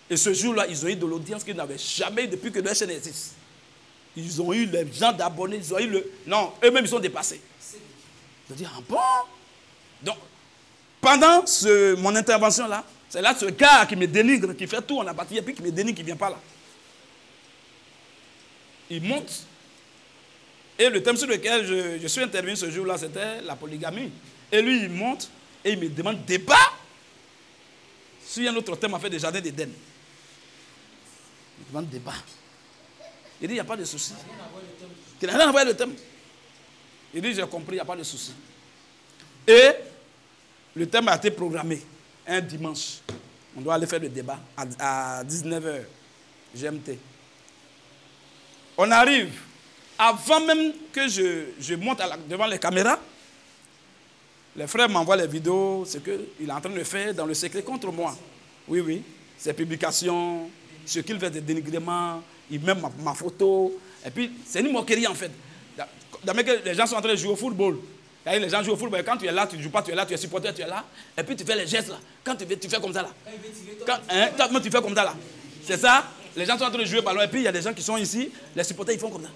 Et ce jour-là, ils ont eu de l'audience qu'ils n'avaient jamais eu depuis que leur chaîne existe. Ils ont eu les gens d'abonnés, ils ont eu le... Non, eux-mêmes, ils sont dépassés. Je dis, ah bon? Donc, pendant mon intervention-là, c'est là ce gars qui me dénigre, qui fait tout en abattu, et puis qui me dénigre, qui ne vient pas là. Il monte. Et le thème sur lequel je suis intervenu ce jour-là, c'était la polygamie. Et lui, il monte et il me demande débat sur un autre thème, en fait, des jardins d'Éden. Il me demande débat. Il dit, il n'y a pas de souci. Il n'a rien à voir avec le thème. Il dit, j'ai compris, il n'y a pas de souci. Et le thème a été programmé un dimanche. On doit aller faire le débat à 19h GMT. On arrive. Avant même que je monte devant les caméras, les frères m'envoient les vidéos, ce qu'il est en train de faire dans le secret contre moi. Oui, oui. Ses publications, ce qu'il fait de dénigrement, il met ma photo. Et puis, c'est une moquerie en fait. Les gens sont en train de jouer au football. Les gens jouent au football. Quand tu es là, tu ne joues pas, tu es là, tu es supporter, tu es là. Et puis tu fais les gestes là. Quand tu fais comme ça là. Quand tu fais comme ça là. C'est ça. Les gens sont en train de jouer au ballon. Et puis il y a des gens qui sont ici. Les supporters, ils font comme ça.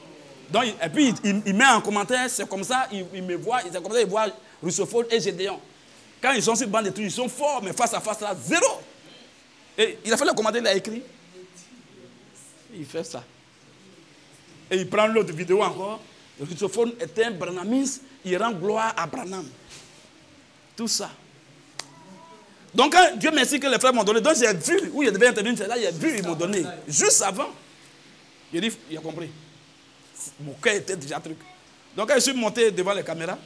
Donc, et puis il met en commentaire, c'est comme ça, il me voit, c'est comme ça, il voit Rousseau et Gédéon. Quand ils sont sur bande de trucs, ils sont forts, mais face à face, là, zéro. Et il a fait le commentaire, il a écrit. Il fait ça. Et il prend l'autre vidéo encore. Le Richtophone est un branhamiste, il rend gloire à Branham. Tout ça. Donc, quand Dieu merci que les frères m'ont donné, donc j'ai vu, où il devait intervenir, c'est là, j'ai vu, ils m'ont donné. Juste avant. Il dit, il a compris. Mon cœur était déjà truc. Donc, quand je suis monté devant les caméras,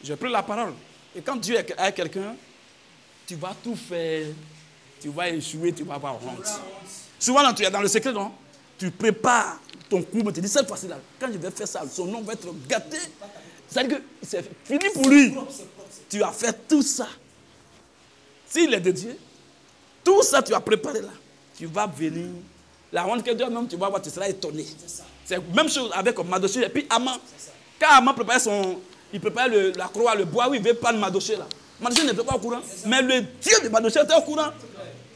j'ai pris la parole. Et quand Dieu est avec quelqu'un, tu vas tout faire, tu vas échouer, tu vas avoir honte. Souvent, tu es dans le secret, non? Tu prépares ton coup, mais tu dis, cette fois-ci, là, quand je vais faire ça, son nom va être gâté. C'est-à-dire que c'est fini pour lui. Tu as fait tout ça. S'il est de Dieu, tout ça tu as préparé là, tu vas venir. La honte que Dieu même, tu vas voir, tu seras étonné. C'est la même chose avec Madoché et puis Aman. Quand Aman préparait il préparait la croix, le bois, oui, il ne veut pas de Madoché là. Madoché n'était pas au courant. Mais le Dieu de Madoché était au courant.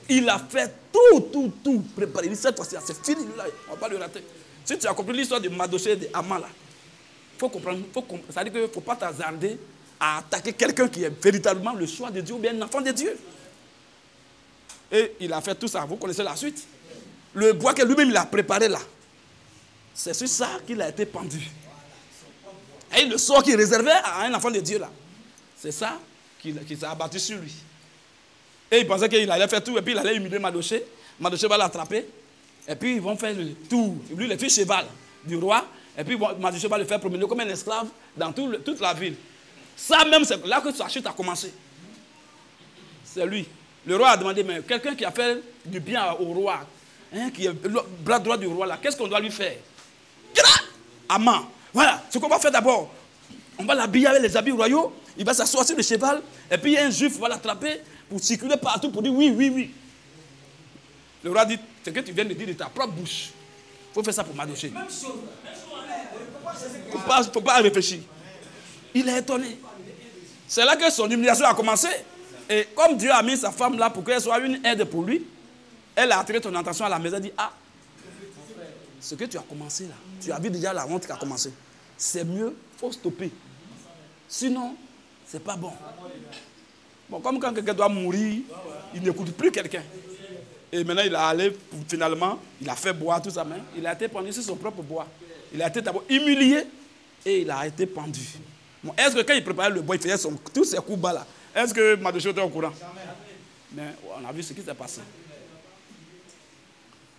Il a fait tout préparé. Il dit, cette fois-ci, c'est fini, lui là, on ne va pas le rater. Si tu as compris l'histoire de Madoché et de Aman là, il faut comprendre, c'est-à-dire qu'il ne faut pas t'hasarder à attaquer quelqu'un qui est véritablement le choix de Dieu ou bien un enfant de Dieu. Et il a fait tout ça. Vous connaissez la suite. Le bois que lui-même il a préparé là, c'est sur ça qu'il a été pendu. Et le sort qu'il réservait à un enfant de Dieu là, c'est ça qui s'est abattu sur lui. Et il pensait qu'il allait faire tout et puis il allait humilier Madoché. Madoché va l'attraper et puis ils vont faire le tour. Lui, il est fils cheval du roi et puis Madoché va le faire promener comme un esclave dans toute la ville. Ça même, c'est là que sa chute a commencé. C'est lui. Le roi a demandé, mais quelqu'un qui a fait du bien au roi, hein, qui est le bras droit du roi là, qu'est-ce qu'on doit lui faire? Aman. Voilà, ce qu'on va faire d'abord, on va l'habiller avec les habits royaux, il va s'asseoir sur le cheval, et puis un juif va l'attraper pour circuler partout, pour dire oui. Le roi dit, c'est que tu viens de dire de ta propre bouche. Il faut faire ça pour Madoché. Il ne faut pas réfléchir. Il est étonné. C'est là que son humiliation a commencé. Et comme Dieu a mis sa femme là pour qu'elle soit une aide pour lui, elle a attiré ton attention à la maison et dit, ah, ce que tu as commencé là, tu as vu déjà la honte qui a commencé. C'est mieux, il faut stopper. Sinon, c'est pas bon. Bon, comme quand quelqu'un doit mourir, il n'écoute plus quelqu'un. Et maintenant, il a allé, finalement, il a fait boire tout ça, mais il a été pendu sur son propre bois. Il a été d'abord humilié et il a été pendu. Bon, est-ce que quand il préparait le bois, il faisait tous ses coups bas là, est-ce que Madoché était au courant? Mais on a vu ce qui s'est passé.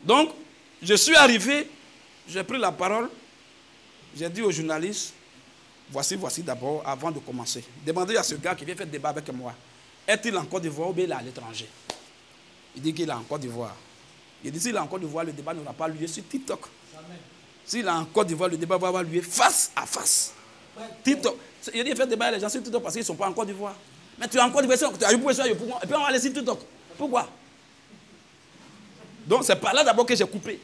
Donc, je suis arrivé, j'ai pris la parole, j'ai dit aux journalistes, voici d'abord, avant de commencer. Demandez à ce gars qui vient faire débat avec moi, est-il en Côte d'Ivoire ou bien il est à l'étranger? Il dit qu'il est en Côte d'Ivoire. Il dit s'il est en Côte d'Ivoire, le débat n'aura pas lieu sur TikTok. S'il est en Côte d'Ivoire, le débat va avoir lieu face à face. TikTok. Il dit faire débat avec les gens sur TikTok parce qu'ils ne sont pas en Côte d'Ivoire. Mais tu es en Côte d'Ivoire, tu as eu pour ça, et puis on va aller sur TikTok. Pourquoi? Donc c'est par là d'abord que j'ai coupé.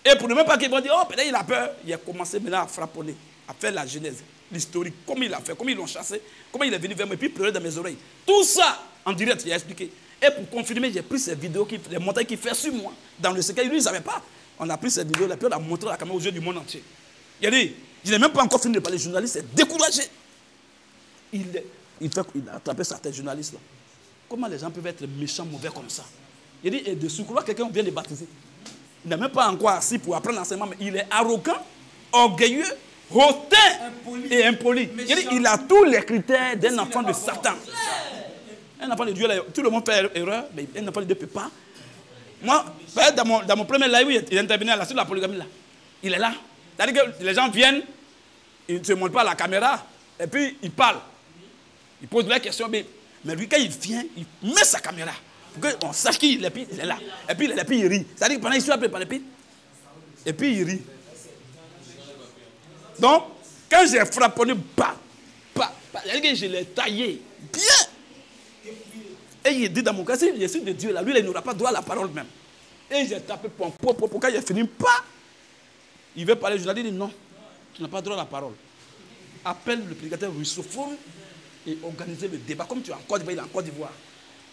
Et pour ne même pas qu'ils vont dire, oh peut-être il a peur, il a commencé maintenant à frapponner, à faire la genèse, l'historique, comment il a fait, comment ils l'ont chassé, comment il est venu vers moi, et puis pleurer dans mes oreilles. Tout ça en direct, il a expliqué. Et pour confirmer, j'ai pris ces vidéos, les montages qu'il fait sur moi, dans le secret. Lui, il ne savait pas. On a pris ces vidéos, puis on a montré la caméra aux yeux du monde entier. Il a dit, je n'ai même pas encore fini de parler, le journaliste est découragé. Il a attrapé certains journalistes là. Comment les gens peuvent être méchants, mauvais comme ça? Il dit, et de surcroît, quelqu'un vient les baptiser. Il n'est même pas encore assis pour apprendre l'enseignement, mais il est arrogant, orgueilleux, hautain et impoli. Il dit, il a tous les critères d'un enfant de Satan. Un enfant de Dieu, là, tout le monde fait erreur, mais un enfant de Dieu ne peut pas. Moi, dans mon premier live, il intervenait là, sur la polygamie là. Il est là. C'est-à-dire que les gens viennent, ils ne se montrent pas à la caméra, et puis ils parlent. Ils posent des questions, mais lui, quand il vient, il met sa caméra. Pour qu'on sache qu'il est, puis il est là. Et puis il rit. C'est-à-dire que pendant qu'il suit appelé par les pieds, et puis il rit. Donc, quand j'ai frapponné, c'est-à-dire que je l'ai taillé bien. Et il dit dans mon cas, si je suis de Dieu, là, lui, il n'aura pas droit à la parole même. Et j'ai tapé pour quand il a fini, il veut parler, je lui ai dit non, tu n'as pas droit à la parole. Appelle le prédicateur russophone et organisez le débat. Comme tu es en Côte d'Ivoire, il est en Côte d'Ivoire.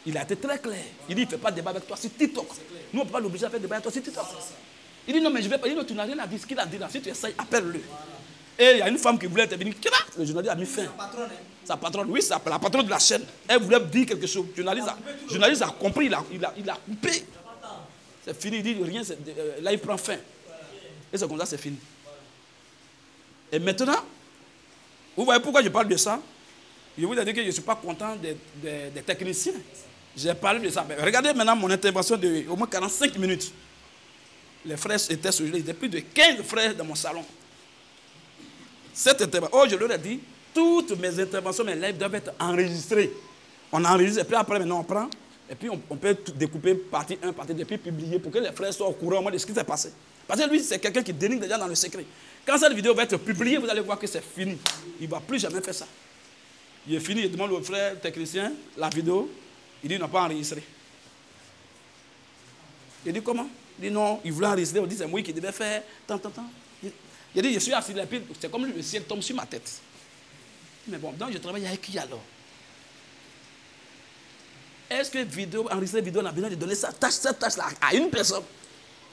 Il a été très clair. Il dit, il ne fait pas de débat avec toi sur TikTok. Nous, on ne peut pas l'obliger à faire débat avec toi sur TikTok. Il dit, non, mais je ne vais pas. Il dit, non, tu n'as rien à dire. Ce qu'il a dit là, si tu essayes, appelle-le. Et il y a une femme qui voulait intervenir. Le journaliste a mis fin. Sa patronne, hein. Sa patronne, oui, la patronne de la chaîne. Elle voulait dire quelque chose. Le journaliste a compris, il a coupé. C'est fini, il dit rien, là il prend fin. Et c'est comme ça, c'est fini. Et maintenant, vous voyez pourquoi je parle de ça? Je vous ai dit que je ne suis pas content des techniciens. J'ai parlé de ça. Mais regardez maintenant mon intervention de au moins 45 minutes. Les frères étaient sur il y avait plus de 15 frères dans mon salon. Cette intervention, je leur ai dit, toutes mes interventions, mes lives doivent être enregistrées. On enregistre et puis après maintenant on prend. Et puis on peut découper partie 1, partie 2, puis publier pour que les frères soient au courant de ce qui s'est passé. Parce que lui, c'est quelqu'un qui dénigre déjà dans le secret. Quand cette vidéo va être publiée, vous allez voir que c'est fini. Il ne va plus jamais faire ça. Il est fini, il demande au frère technicien la vidéo. Il dit, il n'a pas enregistré. Il dit, comment? Il dit, non, il voulait enregistrer. On dit, c'est moi qui devais faire tant. Il dit, je suis assis là, puis c'est comme le ciel tombe sur ma tête. Mais bon, donc je travaille avec qui alors? Est-ce que enregistrer vidéo, on a besoin de donner cette tâche-là à une personne?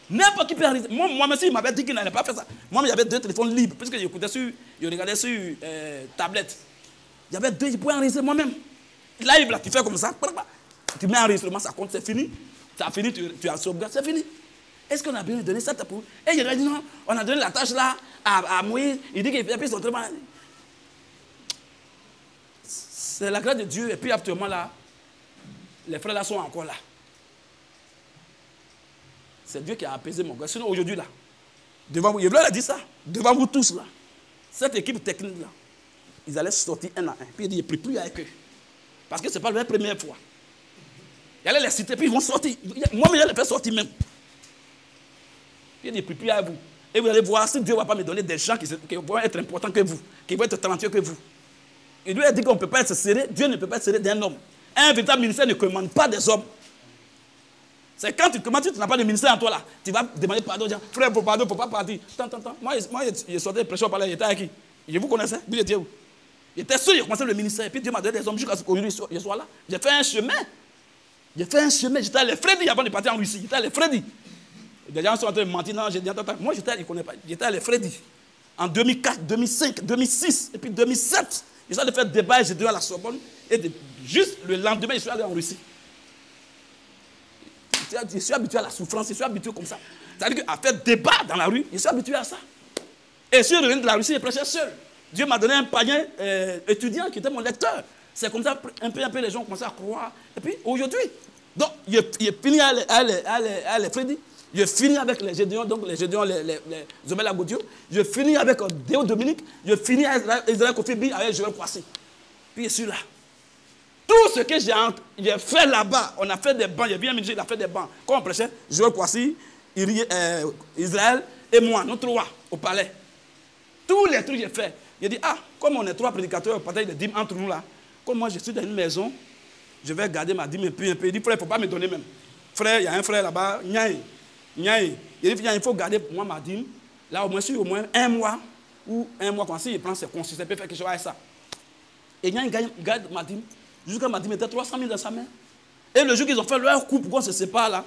N'importe qui peut enregistrer. Moi-même, s'il m'avait dit qu'il n'allait pas faire ça, moi-même, j'avais 2 téléphones libres, puisque je regardais sur tablette. Il y avait 2, je pouvais enregistrer moi-même. Live, là, tu fais comme ça, tu mets enregistrement, ça compte, c'est fini. Ça a fini, tu as sauvegarde, c'est fini. Est-ce qu'on a besoin de donner ça pour... Et il a dit non, on a donné la tâche là à Moïse, il dit qu'il fait son travail. C'est la grâce de Dieu, et puis actuellement là, les frères là sont encore là. C'est Dieu qui a apaisé mon cœur. Sinon aujourd'hui là, devant vous, je leur ai dit ça, devant vous tous là, cette équipe technique là, ils allaient sortir un à un. Puis il dit, il ne prie plus avec eux. Parce que ce n'est pas leur première fois. Il allait les citer, puis ils vont sortir. Moi-même, je les fais sortir même. Puis il dit, il ne prie plus avec vous. Et vous allez voir, si Dieu ne va pas me donner des gens qui vont être importants que vous, qui vont être talentueux que vous. Il lui a dit qu'on ne peut pas être serré, Dieu ne peut pas être serré d'un homme. Un véritable ministère ne commande pas des hommes. C'est quand tu commandes, tu n'as pas de ministère en toi là. Tu vas demander pardon, dire, frère, pour pardon, pour pas partir. Moi, je sortais de pression par là, j'étais avec qui? Je vous connaissais, puis j'étais où? J'étais sûr, j'ai commencé le ministère, et puis Dieu m'a donné des hommes jusqu'à ce qu'aujourd'hui je sois là. J'ai fait un chemin. J'étais allé Freddy avant de partir en Russie. J'étais allé Freddy. Les gens sont en train de mentir, non, j'ai dit, attends, moi j'étais, il connaît pas. J'étais allé Freddy. En 2004, 2005, 2006, et puis 2007. J'ai allé faire débat, j'étais à la Sorbonne, et juste le lendemain, je suis allé en Russie. Je suis habitué à la souffrance, je suis habitué comme ça. C'est-à-dire qu'à faire débat dans la rue, je suis habitué à ça. Et je suis revenu de la Russie, je prêchais seul. Dieu m'a donné un païen étudiant qui était mon lecteur. C'est comme ça, un peu, les gens ont commencé à croire. Et puis, aujourd'hui, donc, il est fini à les Freddy. Je finis avec les Gédéons, donc les Gédéons, les Zomel Agoudio. Je finis avec Déo Dominique. Je finis avec Israël Kofibi, avec Joël Kwasi. Puis je suis là. Tout ce que j'ai fait là-bas, on a fait des bancs. Il y a bien il a fait des bancs. Quand on prêchait, Joël Kwasi, Israël et moi, nous trois, au palais. Tous les trucs que j'ai fait. J'ai dit, comme on est 3 prédicateurs, partage de dîmes entre nous là, comme moi je suis dans une maison, je vais garder ma dîme un peu. Il dit, frère, il ne faut pas me donner même. Frère, il y a un frère là-bas, Niaï. Il dit, il faut garder pour moi ma dîme. Là, au moins 1 mois, ou 1 mois, quand il prend ses consciences, il peut faire quelque chose avec ça. Et Niaï garde ma dîme. Jusqu'à ma dîme était 300 000 dans sa main. Et le jour qu'ils ont fait leur coup, pourquoi on se sépare là?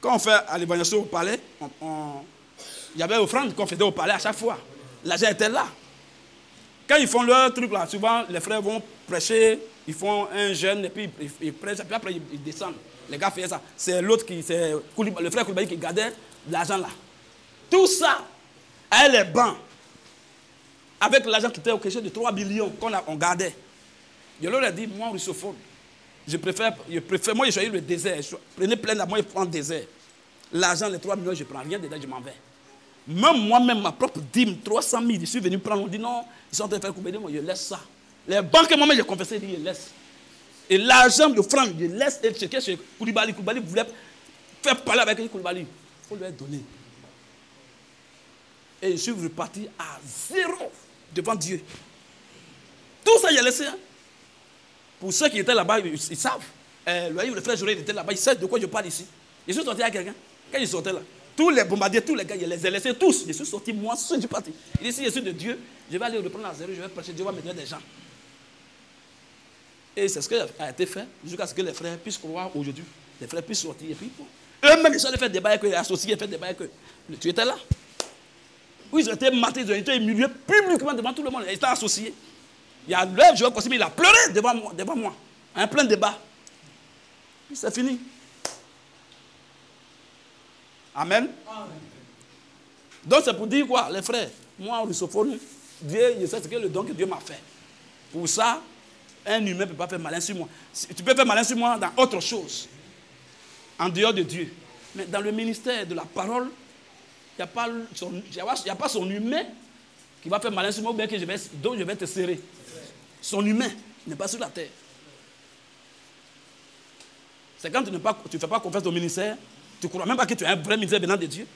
Quand on fait à l'évangélisation au palais, il y avait offrande qu'on faisait au palais à chaque fois. L'argent était là. Quand ils font leur truc là, souvent les frères vont prêcher, ils font un jeûne et puis ils prêchent, puis après ils descendent. Les gars faisaient ça. C'est l'autre c'est le frère Koulibaly qui gardait l'argent là. Tout ça, avec les bancs, avec l'argent qui était au quelque chose de 3 millions qu'on gardait. Je leur ai dit, moi, russophone, je préfère, moi, je choisis le désert. Prenez plein d'argent, moi, je prends le désert. L'argent, les 3 millions, je ne prends rien dedans, je m'en vais. Même moi-même, ma propre dîme, 300 000, je suis venu prendre, on dit non, ils sont en train de faire couper, moi, je laisse ça. Les banques, moi-même, j'ai confessé, je laisse. Et l'argent de franc, je laisse, et ce que chez Koulibaly voulait faire parler avec Koulibaly. Il faut lui donner. Et je suis reparti à 0 devant Dieu. Tout ça, j'ai laissé. Hein. Pour ceux qui étaient là-bas, ils savent. Le frère Joël était là-bas, il sait de quoi je parle ici. Je suis sorti avec quelqu'un. Quand il sortait là, tous les bombardiers, tous les gars, je les ai laissés tous. Je suis sorti, moi, seul du parti. Il dit, si je suis de Dieu, je vais aller reprendre à 0, je vais prêcher, Dieu va me donner des gens. Et c'est ce qui a été fait, jusqu'à ce que les frères puissent croire aujourd'hui. Les frères puissent sortir. Et puis, bon. Eux-mêmes, ils sont allés faire débat avec eux, associés, faire débat avec eux. Tu étais là. Oui, ils ont été matés, ils ont été humiliés publiquement devant tout le monde. Ils étaient associés. Il y a l'œuvre, Joël Kosimi, il a pleuré devant moi. Un plein débat. Puis c'est fini. Amen. Amen. Donc c'est pour dire quoi, les frères? Moi, en russophone, Dieu, je sais ce que le don que Dieu m'a fait. Pour ça, un humain ne peut pas faire malin sur moi. Tu peux faire malin sur moi dans autre chose, en dehors de Dieu. Mais dans le ministère de la parole, il n'y a pas son humain qui va faire malin sur moi ou bien dont je vais te serrer. Son humain n'est pas sur la terre. C'est quand tu ne fais pas confiance au ministère, tu ne crois même pas que tu as un vrai ministère venant de Dieu.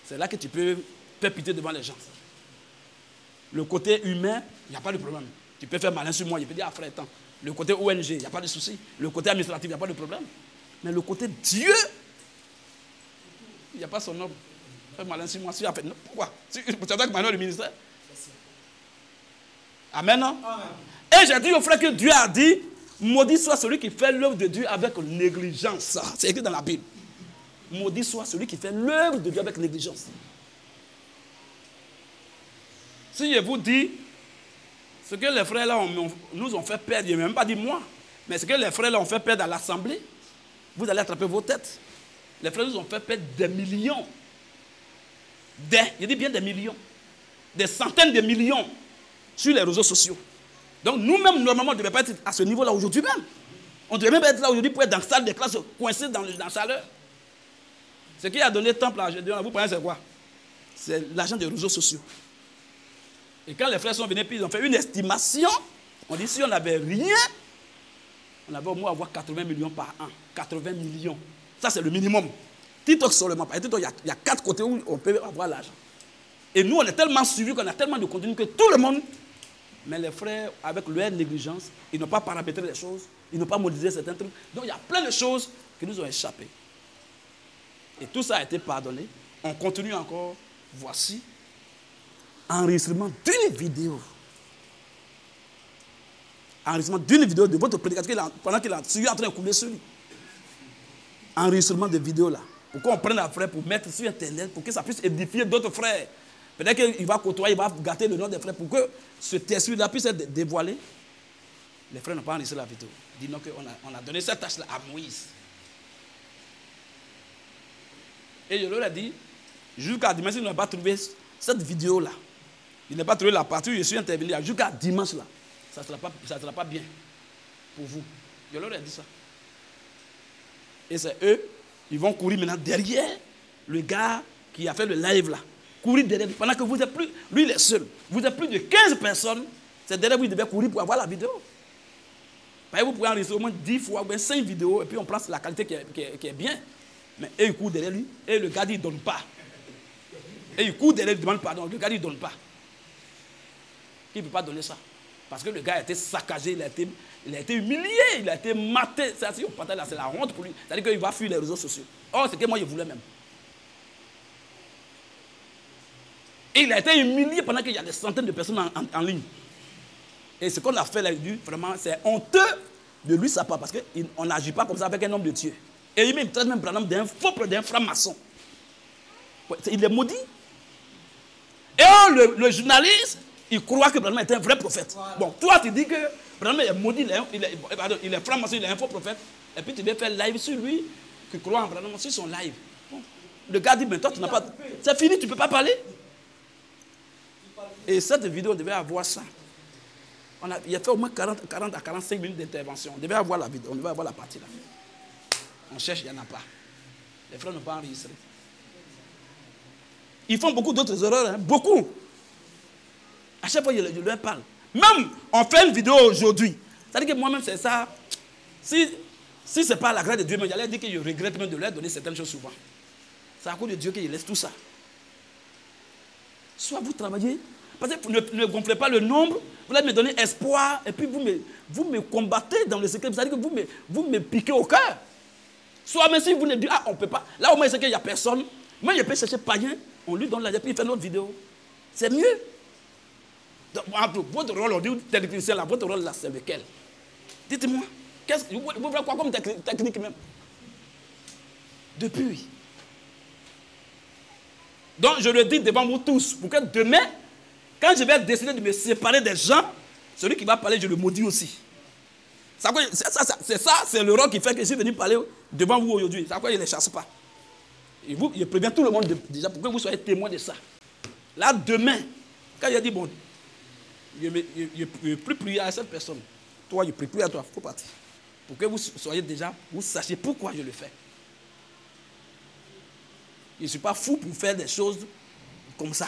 C'est là que tu peux faire pitié devant les gens. Le côté humain, il n'y a pas de problème. Tu peux faire malin sur moi, je peux dire, ah frère, attends. Le côté ONG, il n'y a pas de souci. Le côté administratif, il n'y a pas de problème. Mais le côté Dieu, il n'y a pas son nom. Faire malin sur moi, pourquoi? C'est toi qui m'as le ministère. Amen, non? Amen. Et j'ai dit au frère que Dieu a dit, maudit soit celui qui fait l'œuvre de Dieu avec négligence. C'est écrit dans la Bible. Maudit soit celui qui fait l'œuvre de Dieu avec négligence. Si je vous dis, ce que les frères là nous ont fait perdre, je ne vais même pas dire moi, mais ce que les frères là ont fait perdre à l'Assemblée, vous allez attraper vos têtes. Les frères nous ont fait perdre des millions. Je dis bien des millions. Des centaines de millions sur les réseaux sociaux. Donc nous-mêmes, normalement, on ne devait pas être à ce niveau-là aujourd'hui même. On devait même être là aujourd'hui pour être dans la salle de classe, coincé dans la chaleur. Ce qui a donné temple à Gédéon, vous pensez c'est quoi? C'est l'argent des réseaux sociaux. Et quand les frères sont venus, puis ils ont fait une estimation, on dit si on n'avait rien, on avait au moins avoir 80 millions par an. 80 millions. Ça, c'est le minimum. TikTok seulement. Par TikTok, il y a 4 côtés où on peut avoir l'argent. Et nous, on est tellement suivis qu'on a tellement de contenu que tout le monde... Mais les frères, avec leur négligence, ils n'ont pas paramétré les choses, ils n'ont pas modélisé certains trucs. Donc, il y a plein de choses qui nous ont échappé. Et tout ça a été pardonné. On continue encore. Voici enregistrement d'une vidéo. Enregistrement d'une vidéo de votre prédicateur pendant qu'il est en train de couler sur lui. Enregistrement de vidéo là. Pourquoi on prend la frère pour mettre sur Internet, pour que ça puisse édifier d'autres frères. Peut-être qu'il va côtoyer, il va gâter le nom des frères pour que ce texte-là puisse être dévoilé. Les frères n'ont pas enregistré la vidéo. Dis-nous qu'on a donné cette tâche-là à Moïse. Et je leur ai dit, jusqu'à dimanche, il n'a pas trouvé cette vidéo-là. Il n'a pas trouvé la partie où je suis intervenu. Jusqu'à dimanche-là, ça ne sera pas bien pour vous. Je leur ai dit ça. Et c'est eux, ils vont courir maintenant derrière le gars qui a fait le live là. Courir derrière, pendant que vous êtes plus, lui il est seul. Vous êtes plus de 15 personnes, c'est derrière vous, il devait courir pour avoir la vidéo. Parce que vous pouvez enregistrer au moins 10 fois ou bien 5 vidéos et puis on prend la qualité qui est bien. Mais eux, ils courent derrière lui et le gars dit, il ne donne pas. Et il court derrière lui, il demande pardon. Le gars dit, il ne donne pas. Il ne peut pas donner ça. Parce que le gars a été saccagé, il a été humilié, il a été maté. C'est la honte pour lui. C'est-à-dire qu'il va fuir les réseaux sociaux. Or, c'est ce que moi je voulais même. Et il a été humilié pendant qu'il y a des centaines de personnes en ligne. Et ce qu'on a fait là, vraiment, c'est honteux de lui, ça part. Parce qu'on n'agit pas comme ça avec un homme de Dieu. Et il me traite même Branham d'un faux, d'un franc-maçon. Il est maudit. Et le journaliste, il croit que Branham est un vrai prophète. Voilà. Bon, toi, tu dis que Branham est maudit, il est franc-maçon, il est un faux prophète. Et puis tu viens faire live sur lui, qui croit en Branham, sur son live. Bon. Le gars dit, mais toi, tu n'as pas... C'est fini, tu ne peux pas parler. Et cette vidéo, on devait avoir ça. Il a fait au moins 40 à 45 minutes d'intervention. On devait avoir la vidéo, on devait avoir la partie là. On cherche, il n'y en a pas. Les frères n'ont pas enregistré. Ils font beaucoup d'autres erreurs, hein, beaucoup. À chaque fois, je leur parle. Même, on fait une vidéo aujourd'hui. C'est-à-dire que moi-même, c'est ça. Si ce n'est pas la grâce de Dieu, j'allais dire que je regrette même de leur donner certaines choses souvent. C'est à cause de Dieu que je laisse tout ça. Soit vous travaillez, parce que ne gonflez pas le nombre, vous allez me donner espoir, et puis vous me combattez dans le secret. C'est-à-dire que vous me piquez au cœur. Soit même si vous ne dites, ah, on ne peut pas. Là, au moins, c'est qu'il n'y a personne. Moi, je peux chercher païen, on lui donne la vie, puis il fait notre vidéo. C'est mieux. Donc, votre rôle, on dit, technicien là, votre rôle là, c'est lequel? Dites-moi, vous voulez quoi comme technique même? Depuis. Donc, je le dis devant vous tous, pour que demain, quand je vais décider de me séparer des gens, celui qui va parler, je le maudis aussi. C'est ça, c'est le rôle qui fait que je suis venu parler devant vous aujourd'hui. C'est pourquoi je ne les chasse pas. Et vous, je préviens tout le monde déjà pour que vous soyez témoins de ça. Là, demain, quand il a dit, bon, je ne peux plus prier à cette personne. Toi, je ne prie plus à toi, il faut partir. Pour que vous soyez déjà, vous sachiez pourquoi je le fais. Je ne suis pas fou pour faire des choses comme ça.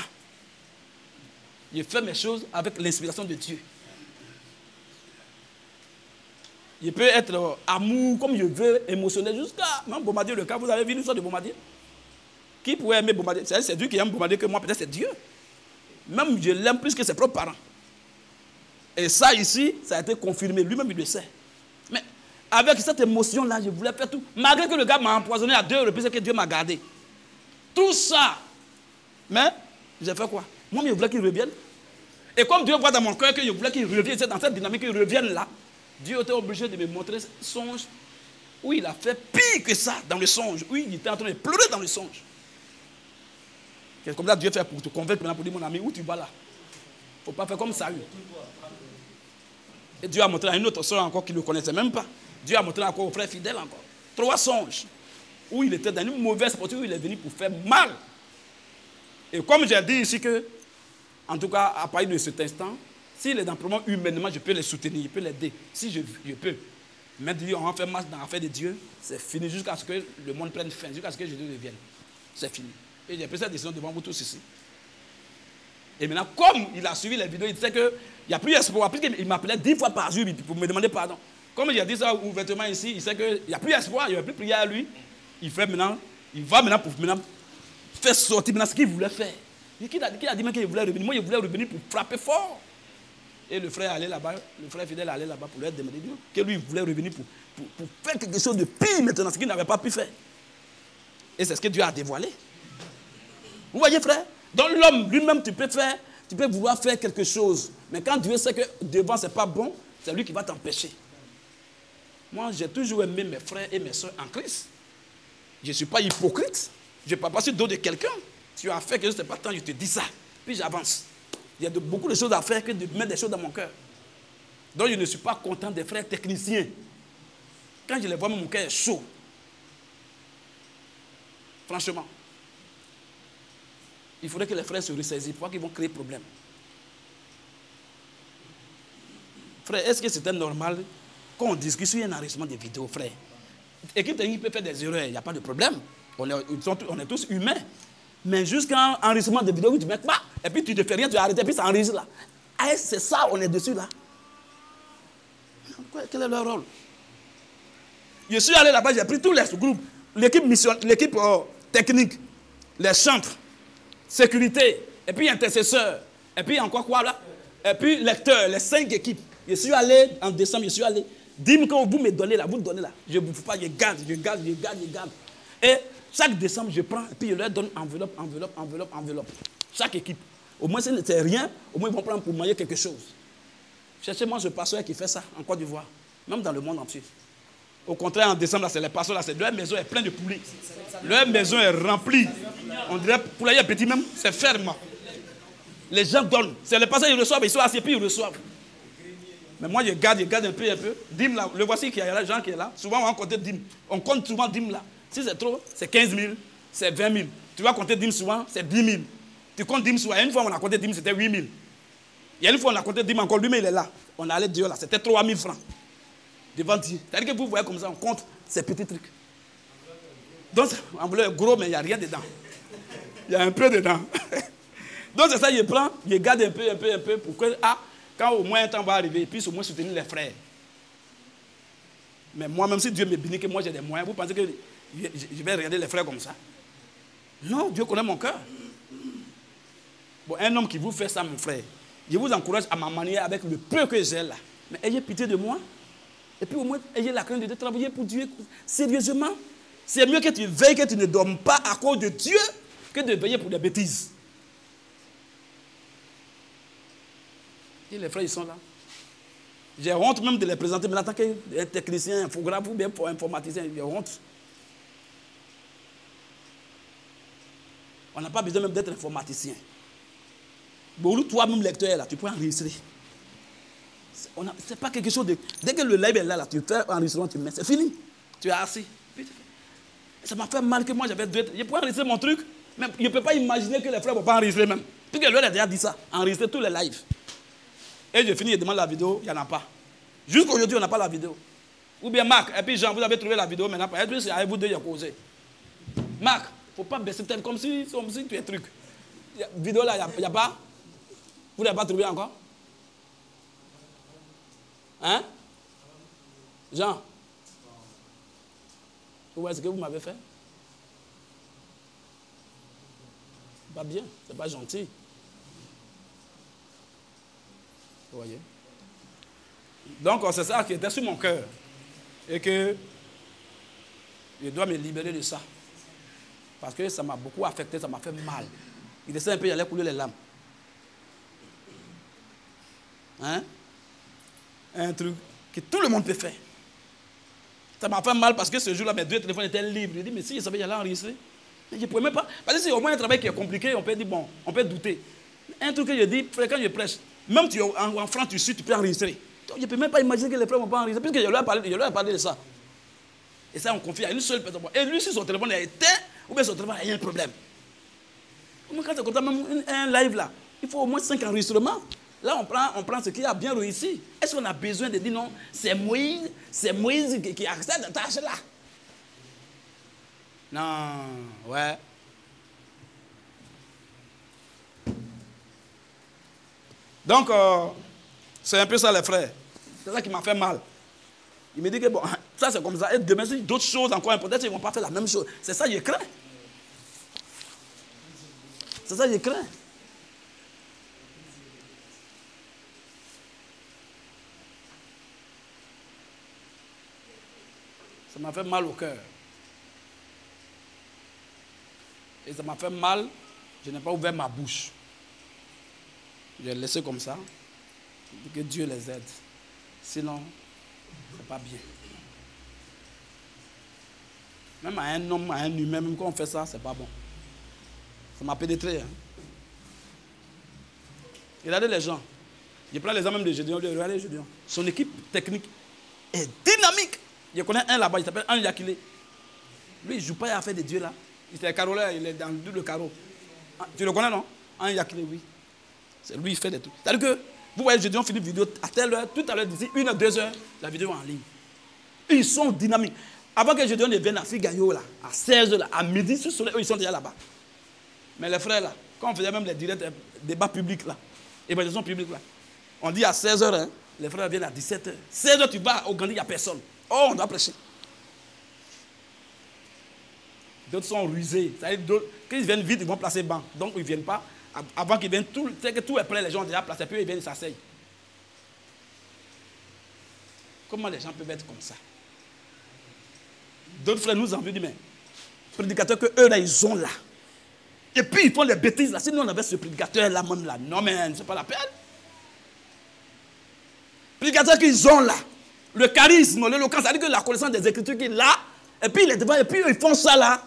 Je fais mes choses avec l'inspiration de Dieu. Je peux être amour comme je veux, émotionnel, jusqu'à même Bombardier le cas. Vous avez vu l'histoire de Bombardier? Qui pourrait aimer Bombardier? C'est Dieu qui aime Bombardier que moi, peut-être c'est Dieu. Même je l'aime plus que ses propres parents. Et ça ici, ça a été confirmé. Lui-même, il le sait. Mais avec cette émotion-là, je voulais faire tout. Malgré que le gars m'a empoisonné à 2 reprises et que Dieu m'a gardé. Tout ça. Mais, j'ai fait quoi? Moi, je voulais qu'il revienne. Et comme Dieu voit dans mon cœur que je voulais qu'il revienne, c'est dans cette dynamique qu'il revienne là, Dieu était obligé de me montrer un songe où il a fait pire que ça dans le songe. Où il était en train de pleurer dans le songe. C'est comme ça Dieu fait pour te convaincre maintenant, pour dire mon ami, où tu vas là? Il ne faut pas faire comme ça. Et Dieu a montré à une autre soeur encore qui ne le connaissait même pas. Dieu a montré encore au frère fidèle encore. 3 songes. Où il était dans une mauvaise posture, où il est venu pour faire mal. Et comme j'ai dit ici que, en tout cas, à partir de cet instant, s'il est dans le problème humainement, je peux les soutenir, je peux l'aider. Si je peux. Mais Dieu, on va faire marche dans l'affaire de Dieu, c'est fini jusqu'à ce que le monde prenne fin, jusqu'à ce que Jésus revienne. C'est fini. Et j'ai pris cette décision devant vous tous ici. Et maintenant, comme il a suivi les vidéos, il sait qu'il n'y a plus espoir. Il m'appelait 10 fois par jour pour me demander pardon. Comme j'ai dit ça ouvertement ici, il sait qu'il n'y a plus espoir, il ne va plus prier à lui. Il va maintenant pour faire sortir maintenant ce qu'il voulait faire. Qui a dit même qu'il voulait revenir? Moi, il voulait revenir pour frapper fort. Et le frère allait là-bas, le frère fidèle allait là-bas pour lui demander que lui, il voulait revenir pour faire quelque chose de pire maintenant, ce qu'il n'avait pas pu faire. Et c'est ce que Dieu a dévoilé. Vous voyez, frère? Donc l'homme lui-même, tu peux vouloir faire quelque chose. Mais quand Dieu sait que devant, ce n'est pas bon, c'est lui qui va t'empêcher. Moi, j'ai toujours aimé mes frères et mes soeurs en Christ. Je ne suis pas hypocrite. Je ne vais pas passer dos de quelqu'un. Tu as fait que ce n'est pas temps, je te dis ça. Puis j'avance. Il y a beaucoup de choses à faire que de mettre des choses dans mon cœur. Donc je ne suis pas content des frères techniciens. Quand je les vois, mon cœur est chaud. Franchement. Il faudrait que les frères se ressaisissent pour qu'ils vont créer problème. Frère, est-ce que c'était normal qu'on discute sur un enregistrement de vidéos, frère? Équipe technique peut faire des erreurs, il n'y a pas de problème. On est tous humains. Mais jusqu'à un enregistrement de vidéos où tu mets pas, et puis tu ne fais rien, tu arrêtes, et puis ça enregistre là. Ah, c'est ça, on est dessus là. Quel est leur rôle? Je suis allé là-bas, j'ai pris tous les groupes, l'équipe technique, les chantres, sécurité, et puis intercesseurs, et puis encore quoi là? Et puis lecteurs, les 5 équipes. Je suis allé en décembre, je suis allé. Dis-moi quand vous me donnez là, vous me donnez là. Je ne vous fais pas, je garde. Et chaque décembre, je prends et puis je leur donne enveloppe. Chaque équipe. Au moins, si c'est rien, au moins ils vont prendre pour manger quelque chose. Cherchez-moi ce pasteur qui fait ça en Côte d'Ivoire, même dans le monde entier. Au contraire, en décembre, c'est les pasteurs là, leur maison est pleine de poulets. Leur maison est remplie. On dirait poulailler petit même, c'est ferme. Les gens donnent. C'est les pasteurs qui reçoivent, ils sont assis puis ils reçoivent. Mais moi, je garde un peu. Dîme là, le voici qui est là, Jean qui est là. Souvent, on va compter dîme. On compte souvent dîme là. Si c'est trop, c'est 15 000, c'est 20 000. Tu vas compter dîme souvent, c'est 10 000. Tu comptes dîme souvent. Une fois, on a compté dîme, c'était 8 000. Il y a une fois, on a compté dîme encore. Lui-même, il est là. On allait Dieu là, c'était 3 000 francs. Devant Dieu. C'est-à-dire que vous voyez comme ça, on compte ces petits trucs. Donc, on voulait gros, mais il n'y a rien dedans. Il y a un peu dedans. Donc, c'est ça, je prends, je garde un peu pour que, quand au moins un temps va arriver, il puisse au moins soutenir les frères. Mais moi, même si Dieu me bénit, que moi j'ai des moyens, vous pensez que je vais regarder les frères comme ça? Non, Dieu connaît mon cœur. Bon, un homme qui vous fait ça, mon frère, je vous encourage à ma manière avec le peu que j'ai là. Mais ayez pitié de moi. Et puis au moins, ayez la crainte de travailler pour Dieu sérieusement. C'est mieux que tu veilles, que tu ne dormes pas à cause de Dieu, que de veiller pour des bêtises. Et les frères, ils sont là. J'ai honte même de les présenter, mais en tant qu'un technicien, infographe ou bien informaticien, j'ai honte. On n'a pas besoin même d'être informaticien. Bon, toi-même lecteur, là, tu peux enregistrer. C'est pas quelque chose de... Dès que le live est là, tu fais enregistrement, tu mets, c'est fini. Tu es assis. Ça m'a fait mal que moi, j'avais deux... Je pouvais enregistrer mon truc, mais je ne peux pas imaginer que les frères ne vont pas enregistrer même. Puisque lui, il a déjà dit ça, enregistrer tous les lives. Et je finis, je demande la vidéo, il n'y en a pas. Jusqu'aujourd'hui, on n'a pas la vidéo. Ou bien Marc, et puis Jean, vous avez trouvé la vidéo maintenant. Et puis c'est avec vous deux, il y a causé. Marc, il ne faut pas baisser tête comme si tu es truc. La vidéo là, il n'y a pas. Vous n'avez pas trouvé encore? Hein? Jean? Vous voyez ce que vous m'avez fait? Pas bien, c'est pas gentil. Vous voyez? Donc c'est ça qui était sur mon cœur. Et que je dois me libérer de ça. Parce que ça m'a beaucoup affecté, ça m'a fait mal. Il essaie un peu, il allait couler les larmes. Hein? Un truc que tout le monde peut faire. Ça m'a fait mal parce que ce jour-là, mes deux téléphones étaient libres. Je dis, mais si je savais, j'allais enregistrer. Mais je ne pouvais même pas. Parce que c'est au moins un travail qui est compliqué, on peut dire, bon, on peut douter. Un truc que je dis, frère, quand je prêche, même en France, tu peux enregistrer. Donc, je ne peux même pas imaginer que les frères ne vont pas enregistrer, puisque je leur ai parlé de ça. Et ça, on confie à une seule personne. Et lui, si son téléphone est éteint, ou bien son téléphone a un problème. Quand c'est comme ça, même un live là, il faut au moins 5 enregistrements. Là, on prend ce qui a bien réussi. Est-ce qu'on a besoin de dire non, c'est Moïse qui a cette tâche-là? Non, ouais. Donc, c'est un peu ça, les frères. C'est ça qui m'a fait mal. Il me dit que bon, ça c'est comme ça. Et demain, si d'autres choses encore importantes, ils ne vont pas faire la même chose. C'est ça que je crains. C'est ça que je crains. Ça m'a fait mal au cœur. Et ça m'a fait mal, je n'ai pas ouvert ma bouche. J'ai laissé comme ça. Que Dieu les aide. Sinon, c'est pas bien. Même à un homme, à un humain, même quand on fait ça, c'est pas bon. Ça m'a pénétré. Hein. Regardez les gens. Je prends l'exemple même de Gédéon. Regardez Gédéon. Son équipe technique est dynamique. Je connais un là-bas, il s'appelle Anne Yakile. Lui, il ne joue pas à faire des dieux là. Il est caroleur, il est dans le double carreau. Tu le connais, non? Anne Yakile, oui. C'est lui, il fait des trucs. C'est-à-dire que, vous voyez, Gédéon finit vidéo à telle heure, tout à l'heure, d'ici 1 heure, 2 heures, la vidéo est en ligne. Ils sont dynamiques. Avant que Gédéon ne vienne à Figayo, là, à 16 heures, là, à midi, sur le soleil, eux, ils sont déjà là-bas. Mais les frères, là, quand on faisait même les directs, débats publics, là, évangélisation publique, là, on dit à 16 heures, hein, les frères viennent à 17 heures. 16 heures, tu vas au Gandhi, il n'y a personne. Oh, on doit prêcher. D'autres sont rusés. Quand ils viennent vite, ils vont placer banc. Donc, ils ne viennent pas. Avant qu'ils viennent, c'est que tout est prêt, les gens ont déjà placé, puis ils viennent, ils s'asseyent. Comment les gens peuvent être comme ça? D'autres frères nous envient, mais prédicateurs que eux là, ils ont là. Et puis ils font des bêtises là. Si nous on avait ce prédicateur là, même là, non mais c'est pas la peine. Prédicateurs qu'ils ont là, le charisme, l'éloquence, c'est-à-dire que la connaissance des Écritures qu'il a, et puis il est devant, et puis ils font ça là.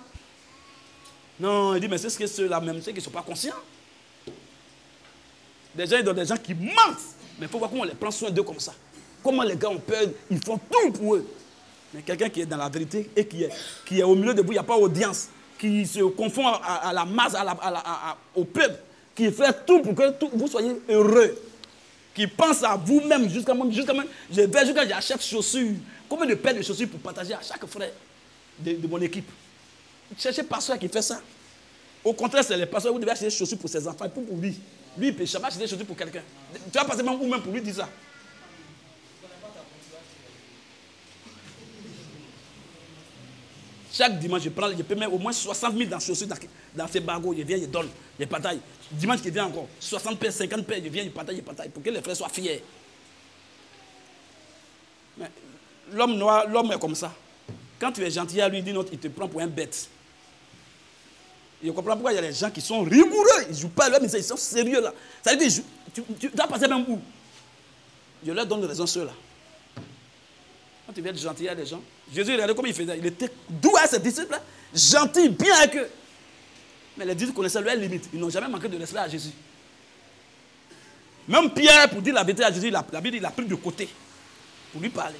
Non, il dit, mais c'est ce que ceux-là même, c'est qu'ils ne sont pas conscients. Des gens, ils donnent des gens qui mentent. Mais il faut voir comment on les prend soin d'eux comme ça. Comment les gars ont peur, ils font tout pour eux. Mais quelqu'un qui est dans la vérité et qui est au milieu de vous, il n'y a pas d'audience, qui se confond à la masse, au peuple, qui fait tout pour que vous soyez heureux, qui pense à vous-même jusqu'à même, je vais jusqu'à j'achète chaussures. Combien de paires de chaussures pour partager à chaque frère de mon équipe? Cherchez pasteur qui fait ça. Au contraire, c'est les pasteurs, vous devez acheter des chaussures pour ses enfants, pour lui. Lui, il peut jamais acheter des chaussures pour quelqu'un. Tu vas passer même où même pour lui dire ça. Chaque dimanche, je peux mettre au moins 60 000 dans chaussures dans ces bargots. Je viens, je donne, je partage. Dimanche qui vient encore, 60 paires, 50 paires, je viens, je partage, pour que les frères soient fiers. Mais l'homme noir, l'homme est comme ça. Quand tu es gentil à lui, il dit non, il te prend pour un bête. Je comprends pourquoi il y a des gens qui sont rigoureux. Ils ne jouent pas à l'homme, mais ils sont sérieux là. Ça veut dire, tu dois passer même où? Je leur donne raison ceux-là. Quand tu viens être gentil à des gens, Jésus, regardez comment il faisait. Il était doux à ses disciples, gentil, bien avec eux. Mais les disciples connaissaient leurs limites. Ils n'ont jamais manqué de respect à Jésus. Même Pierre, pour dire la vérité à Jésus, la Bible, il a pris de côté pour lui parler.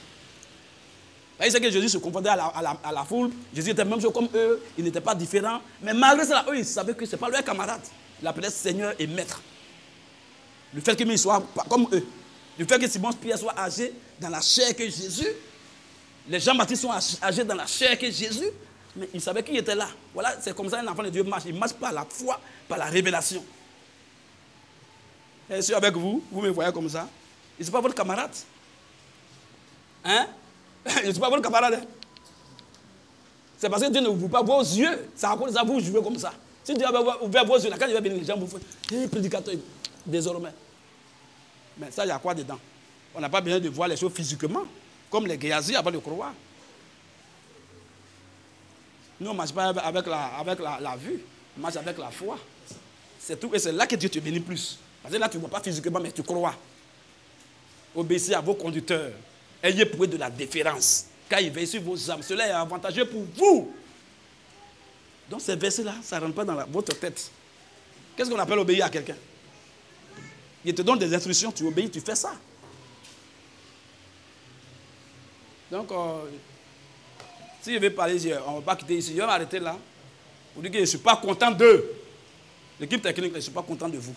Il sait que Jésus se confondait à la foule. Jésus était même chose comme eux. Il n'était pas différent. Mais malgré cela, eux, ils savaient que ce n'est pas leur camarade. Il appelait Seigneur et Maître. Le fait qu'ils soient comme eux. Le fait que Simon-Pierre soit âgé dans la chair que Jésus. Les Jean-Baptiste sont âgés dans la chair que Jésus. Mais ils savaient qui était là. Voilà, c'est comme ça un enfant de Dieu marche. Il ne marche pas à la foi, par la révélation. Et je suis avec vous, vous me voyez comme ça. Il ne sont pas votre camarade. Hein? Je ne suis pas votre camarade. Hein? C'est parce que Dieu ne vous pas vos yeux. C'est à cause de ça vous jouez comme ça. Si Dieu avait ouvert vos yeux, là, quand il va venir, les gens vous font prédicateur, désormais. Mais ça, il y a quoi dedans? On n'a pas besoin de voir les choses physiquement, comme les Géasi avant de croire. Nous, on ne marche pas avec la vue, on marche avec la foi. C'est tout. Et c'est là que Dieu te bénit plus. Parce que là, tu ne vois pas physiquement, mais tu crois. Obéissez à vos conducteurs. Ayez pour eux de la déférence. Car ils veillent sur vos âmes. Cela est avantageux pour vous. Donc ces versets-là, ça ne rentre pas dans votre tête. Qu'est-ce qu'on appelle obéir à quelqu'un? Il te donne des instructions, tu obéis, tu fais ça. Donc, si je vais parler, on ne va pas quitter ici. Je vais m'arrêter là. Pour dire que je ne suis pas content d'eux. L'équipe technique, je ne suis pas content de vous.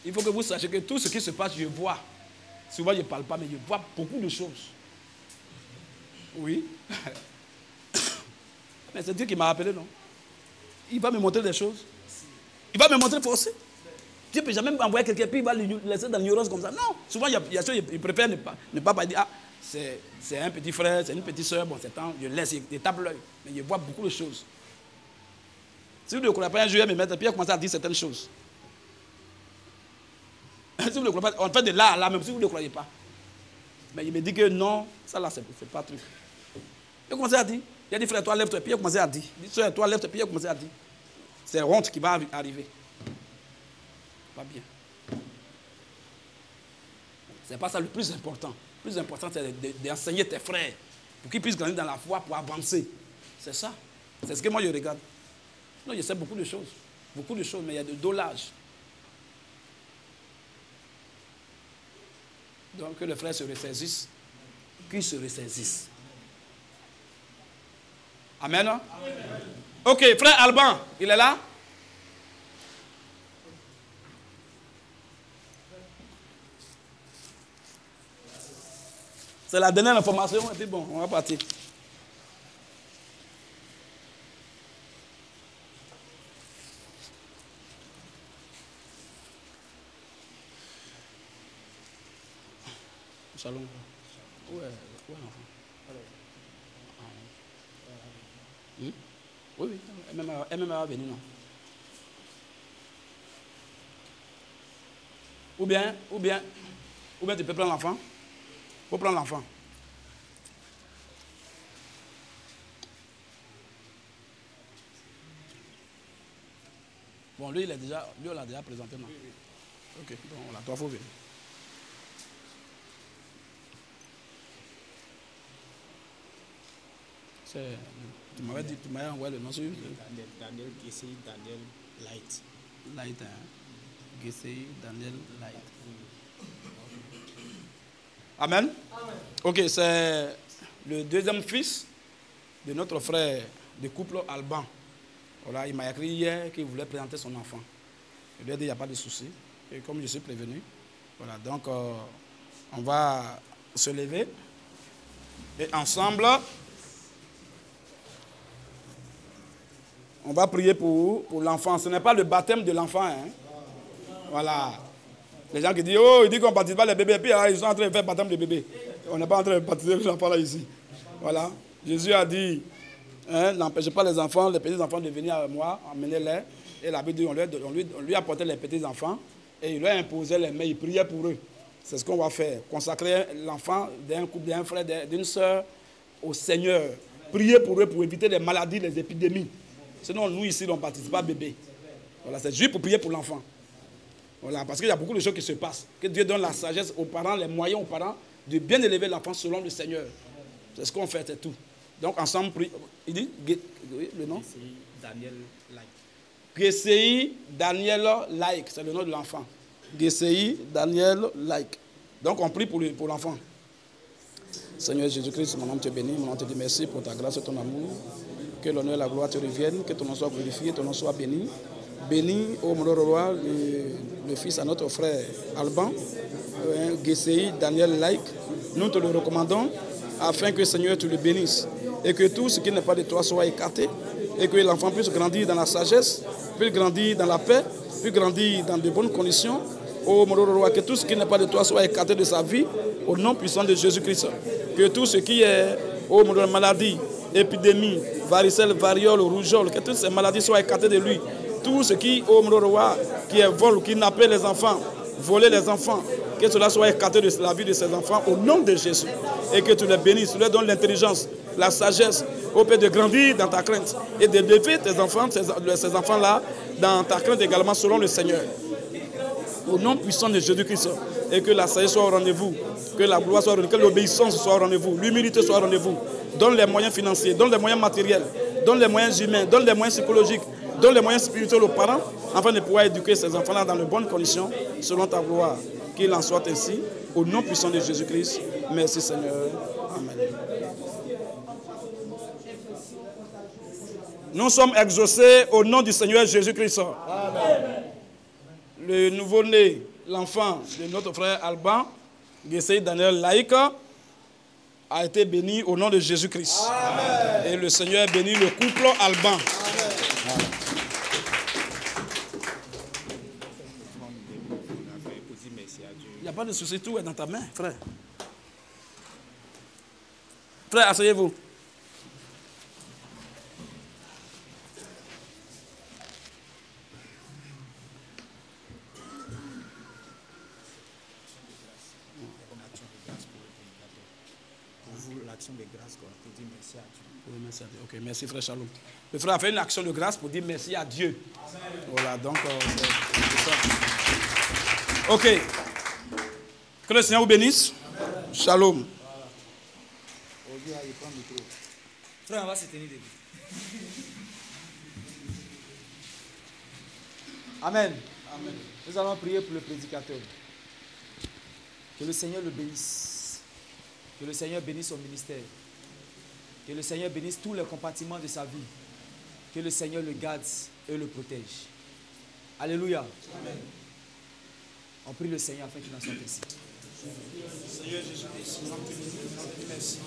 Il faut que vous sachiez que tout ce qui se passe, je vois. Souvent, je ne parle pas, mais je vois beaucoup de choses. Oui. Mais c'est Dieu qui m'a appelé, non? Il va me montrer des choses. Il va me montrer forcé. Dieu ne peut jamais m'envoyer quelqu'un, puis il va le laisser dans l'ignorance comme ça. Non. Souvent, il y a des choses, il préfère ne pas dire, ah, c'est un petit frère, c'est une petite soeur, bon, c'est temps, je laisse, il tape l'œil. Mais je vois beaucoup de choses. Si vous ne croyez pas, un jour, il va me mettre, puis il va commencer à dire certaines choses. Si vous ne croyez pas, on fait de là à là, même si vous ne croyez pas. Mais il me dit que non, ça là, c'est pas truc. Il a commencé à dire. Il a dit, frère, toi, lève-toi. Puis il a commencé à dire. Il dit, frère, toi, lève-toi. Puis il a commencé à dire. C'est honte qui va arriver. Pas bien. C'est pas ça le plus important. Le plus important, c'est d'enseigner tes frères pour qu'ils puissent grandir dans la foi, pour avancer. C'est ça. C'est ce que moi, je regarde. Non, je sais beaucoup de choses. Beaucoup de choses, mais il y a de dolages. Donc, que les frères se ressaisissent, qu'ils se ressaisissent. Amen. Amen. Ok, frère Alban, il est là? C'est la dernière information, et puis bon, on va partir. Shalom. Où est l'enfant? Oui, elle-même va venir, non? Ou bien, tu peux prendre l'enfant. Il faut prendre l'enfant. Bon, lui, on l'a déjà présenté, non? Ok, donc voilà, toi, il faut venir. Tu m'avais envoyé le nom sur Daniel Gessé, Daniel Light. Light, hein? Gessé, Daniel Light. Amen. Amen. Ok, c'est le deuxième fils de notre frère de couple Alban. Voilà, il m'a écrit hier qu'il voulait présenter son enfant. Je lui ai dit, il n'y a pas de souci. Et comme je suis prévenu, voilà, donc on va se lever et ensemble, on va prier pour l'enfant. Ce n'est pas le baptême de l'enfant. Hein? Voilà. Les gens qui disent, oh, ils disent qu'on ne baptise pas les bébés. Et puis ils sont en train de faire le baptême de bébé. On n'est pas en train de baptiser l'enfant là ici. Voilà. Jésus a dit, hein, n'empêchez pas les enfants, les petits-enfants de venir à moi, emmenez-les. Et la Bible dit, on lui apportait les petits-enfants et il leur imposait les mains, il priait pour eux. C'est ce qu'on va faire. Consacrer l'enfant d'un couple, d'un frère, d'une soeur au Seigneur. Prier pour eux pour éviter les maladies, les épidémies. Sinon, nous ici, on ne baptise pas bébé. Voilà, c'est juste pour prier pour l'enfant. Voilà, parce qu'il y a beaucoup de choses qui se passent. Que Dieu donne la sagesse aux parents, les moyens aux parents de bien élever l'enfant selon le Seigneur. C'est ce qu'on fait, c'est tout. Donc ensemble, il dit, le nom Daniel Like. GCI Daniel Like, c'est le nom de l'enfant. GCI Daniel Like. Donc on prie pour l'enfant. Seigneur Jésus-Christ, mon nom te bénit, mon nom te dit merci pour ta grâce et ton amour. Que l'honneur et la gloire te reviennent, que ton nom soit glorifié, ton nom soit béni. Bénis, ô mon roi, le fils à notre frère Alban, GCI Daniel Like. Nous te le recommandons afin que Seigneur tu le bénisses et que tout ce qui n'est pas de toi soit écarté et que l'enfant puisse grandir dans la sagesse, puisse grandir dans la paix, puisse grandir dans de bonnes conditions. Ô mon roi, que tout ce qui n'est pas de toi soit écarté de sa vie au nom puissant de Jésus-Christ. Que tout ce qui est, ô mon roi, maladie, épidémie, varicelle, variole, rougeole, que toutes ces maladies soient écartées de lui. Tout ce qui, ô mon roi, qui est vol, kidnapper les enfants, voler les enfants, que cela soit écarté de la vie de ces enfants au nom de Jésus. Et que tu les bénisses, tu leur donnes l'intelligence, la sagesse, au Père, de grandir dans ta crainte et de lever tes enfants, ces enfants-là, dans ta crainte également selon le Seigneur. Au nom puissant de Jésus-Christ, et que la sagesse soit au rendez-vous, que la gloire soit au rendez-vous, que l'obéissance soit au rendez-vous, l'humilité soit au rendez-vous. Donne les moyens financiers, donne les moyens matériels, donne les moyens humains, donne les moyens psychologiques, donne les moyens spirituels aux parents, afin de pouvoir éduquer ces enfants-là dans de bonnes conditions, selon ta gloire. Qu'il en soit ainsi, au nom puissant de Jésus-Christ. Merci Seigneur. Amen. Nous sommes exaucés au nom du Seigneur Jésus-Christ. Amen. Le nouveau-né, l'enfant de notre frère Alban, GCI Daniel Like, a été béni au nom de Jésus-Christ. Et le Seigneur bénit le couple Alban. Amen. Il n'y a pas de souci, tout est dans ta main, frère. Frère, asseyez-vous. L'action de grâce pour dire merci à Dieu. Oui, merci à Dieu. Ok, merci frère Shalom. Le frère a fait une action de grâce pour dire merci à Dieu. Amen. Voilà, donc c'est ça. Ok. Que le Seigneur vous bénisse. Amen. Shalom. Frère, on va se tenir debout. Amen. Amen. Nous allons prier pour le prédicateur. Que le Seigneur le bénisse. Que le Seigneur bénisse son ministère. Que le Seigneur bénisse tous les compartiments de sa vie. Que le Seigneur le garde et le protège. Alléluia. Amen. On prie le Seigneur afin qu'il en soit ainsi. Seigneur Jésus-Christ, nous te merci.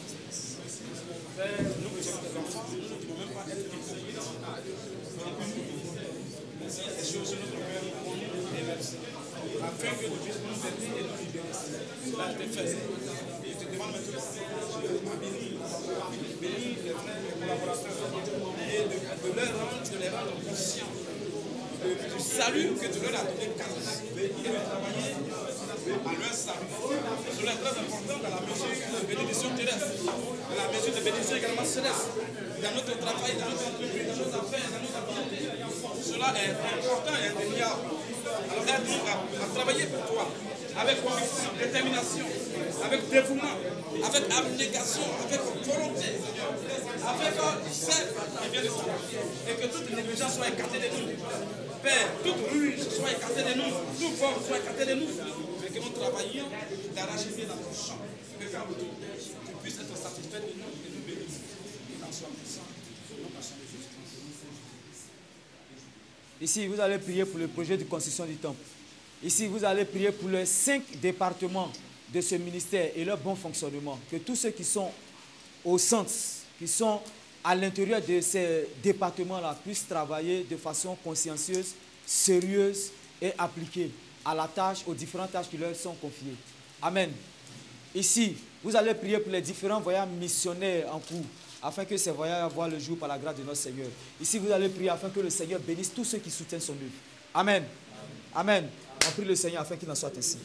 Père, nous que sommes tes enfants, nous ne pouvons même pas être découverts dans merci à ces choses, notre cœur, nous nous remercions. Afin que nous puissions nous aider et nous libérer. Cela je te fais. Je te demande maintenant de bénir les frères, les collaborateurs et de les rendre conscients du salut que tu leur as donné grâce et de travailler à leur salut. Cela est très important dans la mesure de bénédiction terrestre, dans la mesure de bénédiction également céleste, dans notre travail, dans notre entreprise, dans nos affaires, dans nos activités. Cela est important et indéniable. Alors aide-nous à travailler pour toi, avec conviction, détermination, avec dévouement, avec abnégation, avec volonté, avec zèle qui vient de toi. Et que toute négligence soit écartée de nous. Père, toute ruse soit écartée de nous, tout vol soit écarté de nous. Mais que nous travaillions d'arracher dans nos champs. Que tu puisses être satisfait de nous et nous bénir. Nous en sommes puissants. Nous passons les Jésus. Ici, vous allez prier pour le projet de construction du temple. Ici, vous allez prier pour les 5 départements de ce ministère et leur bon fonctionnement. Que tous ceux qui sont au centre, qui sont à l'intérieur de ces départements-là, puissent travailler de façon consciencieuse, sérieuse et appliquée à la tâche, aux différentes tâches qui leur sont confiées. Amen. Ici, vous allez prier pour les différents voyages missionnaires en cours, afin que ces voyages voient le jour par la grâce de notre Seigneur. Ici, vous allez prier afin que le Seigneur bénisse tous ceux qui soutiennent son œuvre. Amen. Amen. On prie le Seigneur afin qu'il en soit ainsi.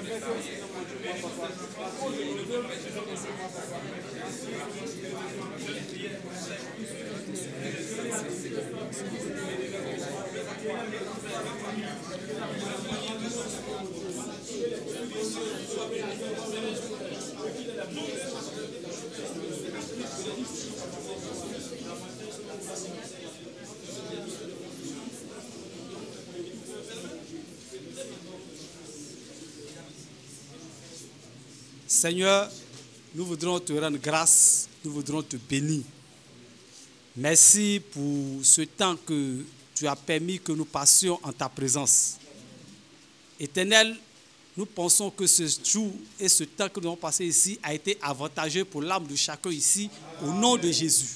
Merci. Seigneur, nous voudrons te rendre grâce, nous voudrons te bénir. Merci pour ce temps que tu as permis que nous passions en ta présence. Éternel, nous pensons que ce jour et ce temps que nous avons passé ici a été avantageux pour l'âme de chacun ici, au nom de Jésus.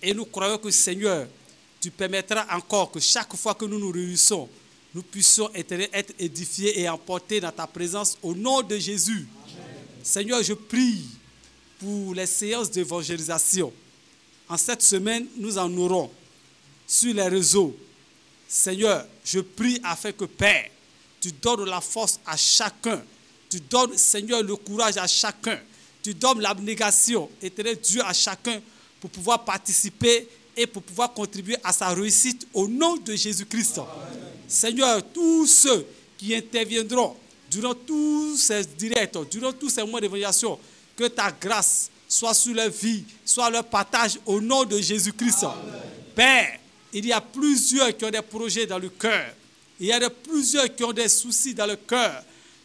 Et nous croyons que, Seigneur, tu permettras encore que chaque fois que nous nous réunissons, nous puissions être édifiés et emportés dans ta présence, au nom de Jésus. Seigneur, je prie pour les séances d'évangélisation. En cette semaine, nous en aurons sur les réseaux. Seigneur, je prie afin que, Père, tu donnes la force à chacun. Tu donnes, Seigneur, le courage à chacun. Tu donnes l'abnégation, éternel Dieu, à chacun pour pouvoir participer et pour pouvoir contribuer à sa réussite au nom de Jésus-Christ. Seigneur, tous ceux qui interviendront durant tous ces directs, durant tous ces mois d'évaluation, que ta grâce soit sur leur vie, soit leur partage au nom de Jésus-Christ. Père, il y a plusieurs qui ont des projets dans le cœur. Il y a plusieurs qui ont des soucis dans le cœur.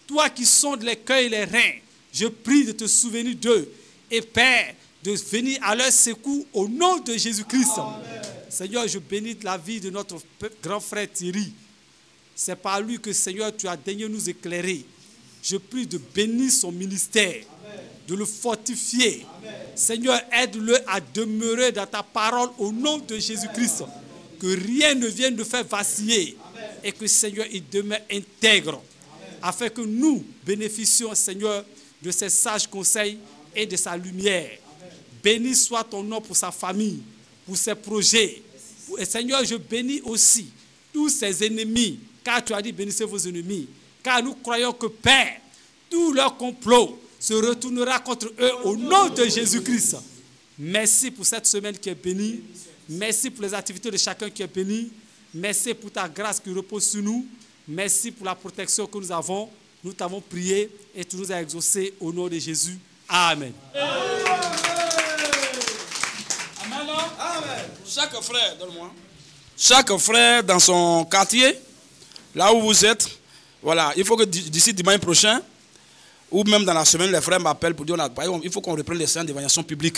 Toi qui sondes les cœurs et les reins, je prie de te souvenir d'eux. Et Père, de venir à leur secours au nom de Jésus-Christ. Seigneur, je bénis la vie de notre grand frère Thierry. C'est par lui que, Seigneur, tu as daigné nous éclairer. Je prie de bénir son ministère, de le fortifier. Seigneur, aide-le à demeurer dans ta parole au nom de Jésus-Christ. Que rien ne vienne de faire vaciller. Et que, Seigneur, il demeure intègre. Afin que nous bénéficions, Seigneur, de ses sages conseils et de sa lumière. Béni soit ton nom pour sa famille, pour ses projets. Et Seigneur, je bénis aussi tous ses ennemis. Car tu as dit, bénissez vos ennemis. Car nous croyons que, Père, tout leur complot se retournera contre eux au nom de Jésus-Christ. Merci pour cette semaine qui est bénie. Merci pour les activités de chacun qui est béni. Merci pour ta grâce qui repose sur nous. Merci pour la protection que nous avons. Nous t'avons prié et tu nous as exaucés au nom de Jésus. Amen. Amen. Chaque frère, donne-moi. Chaque frère dans son quartier, là où vous êtes, voilà, il faut que d'ici dimanche prochain, ou même dans la semaine, les frères m'appellent pour dire, il faut qu'on reprenne les séances d'évaluation publique.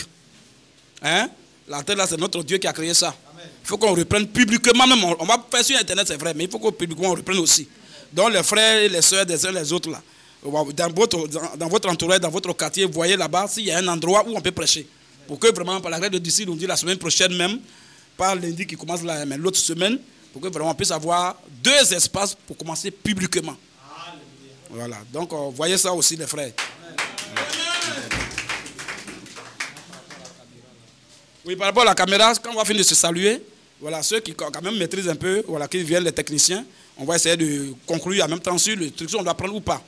Hein? La terre là, c'est notre Dieu qui a créé ça. Il faut qu'on reprenne publiquement, même on va faire sur Internet, c'est vrai, mais il faut que publiquement on reprenne aussi. Donc les frères et les sœurs des uns les autres là, dans votre entourage, dans votre quartier, vous voyez là-bas s'il y a un endroit où on peut prêcher. Pour que vraiment, par la grâce de Dieu, nous dit la semaine prochaine même, pas lundi qui commence là, mais l'autre semaine, pour que vraiment on puisse avoir 2 espaces pour commencer publiquement. Voilà, donc voyez ça aussi les frères. Oui, par rapport à la caméra, quand on va finir de se saluer, voilà, ceux qui quand même maîtrisent un peu, voilà, qui viennent les techniciens, on va essayer de conclure en même temps sur le truc, on doit prendre ou pas.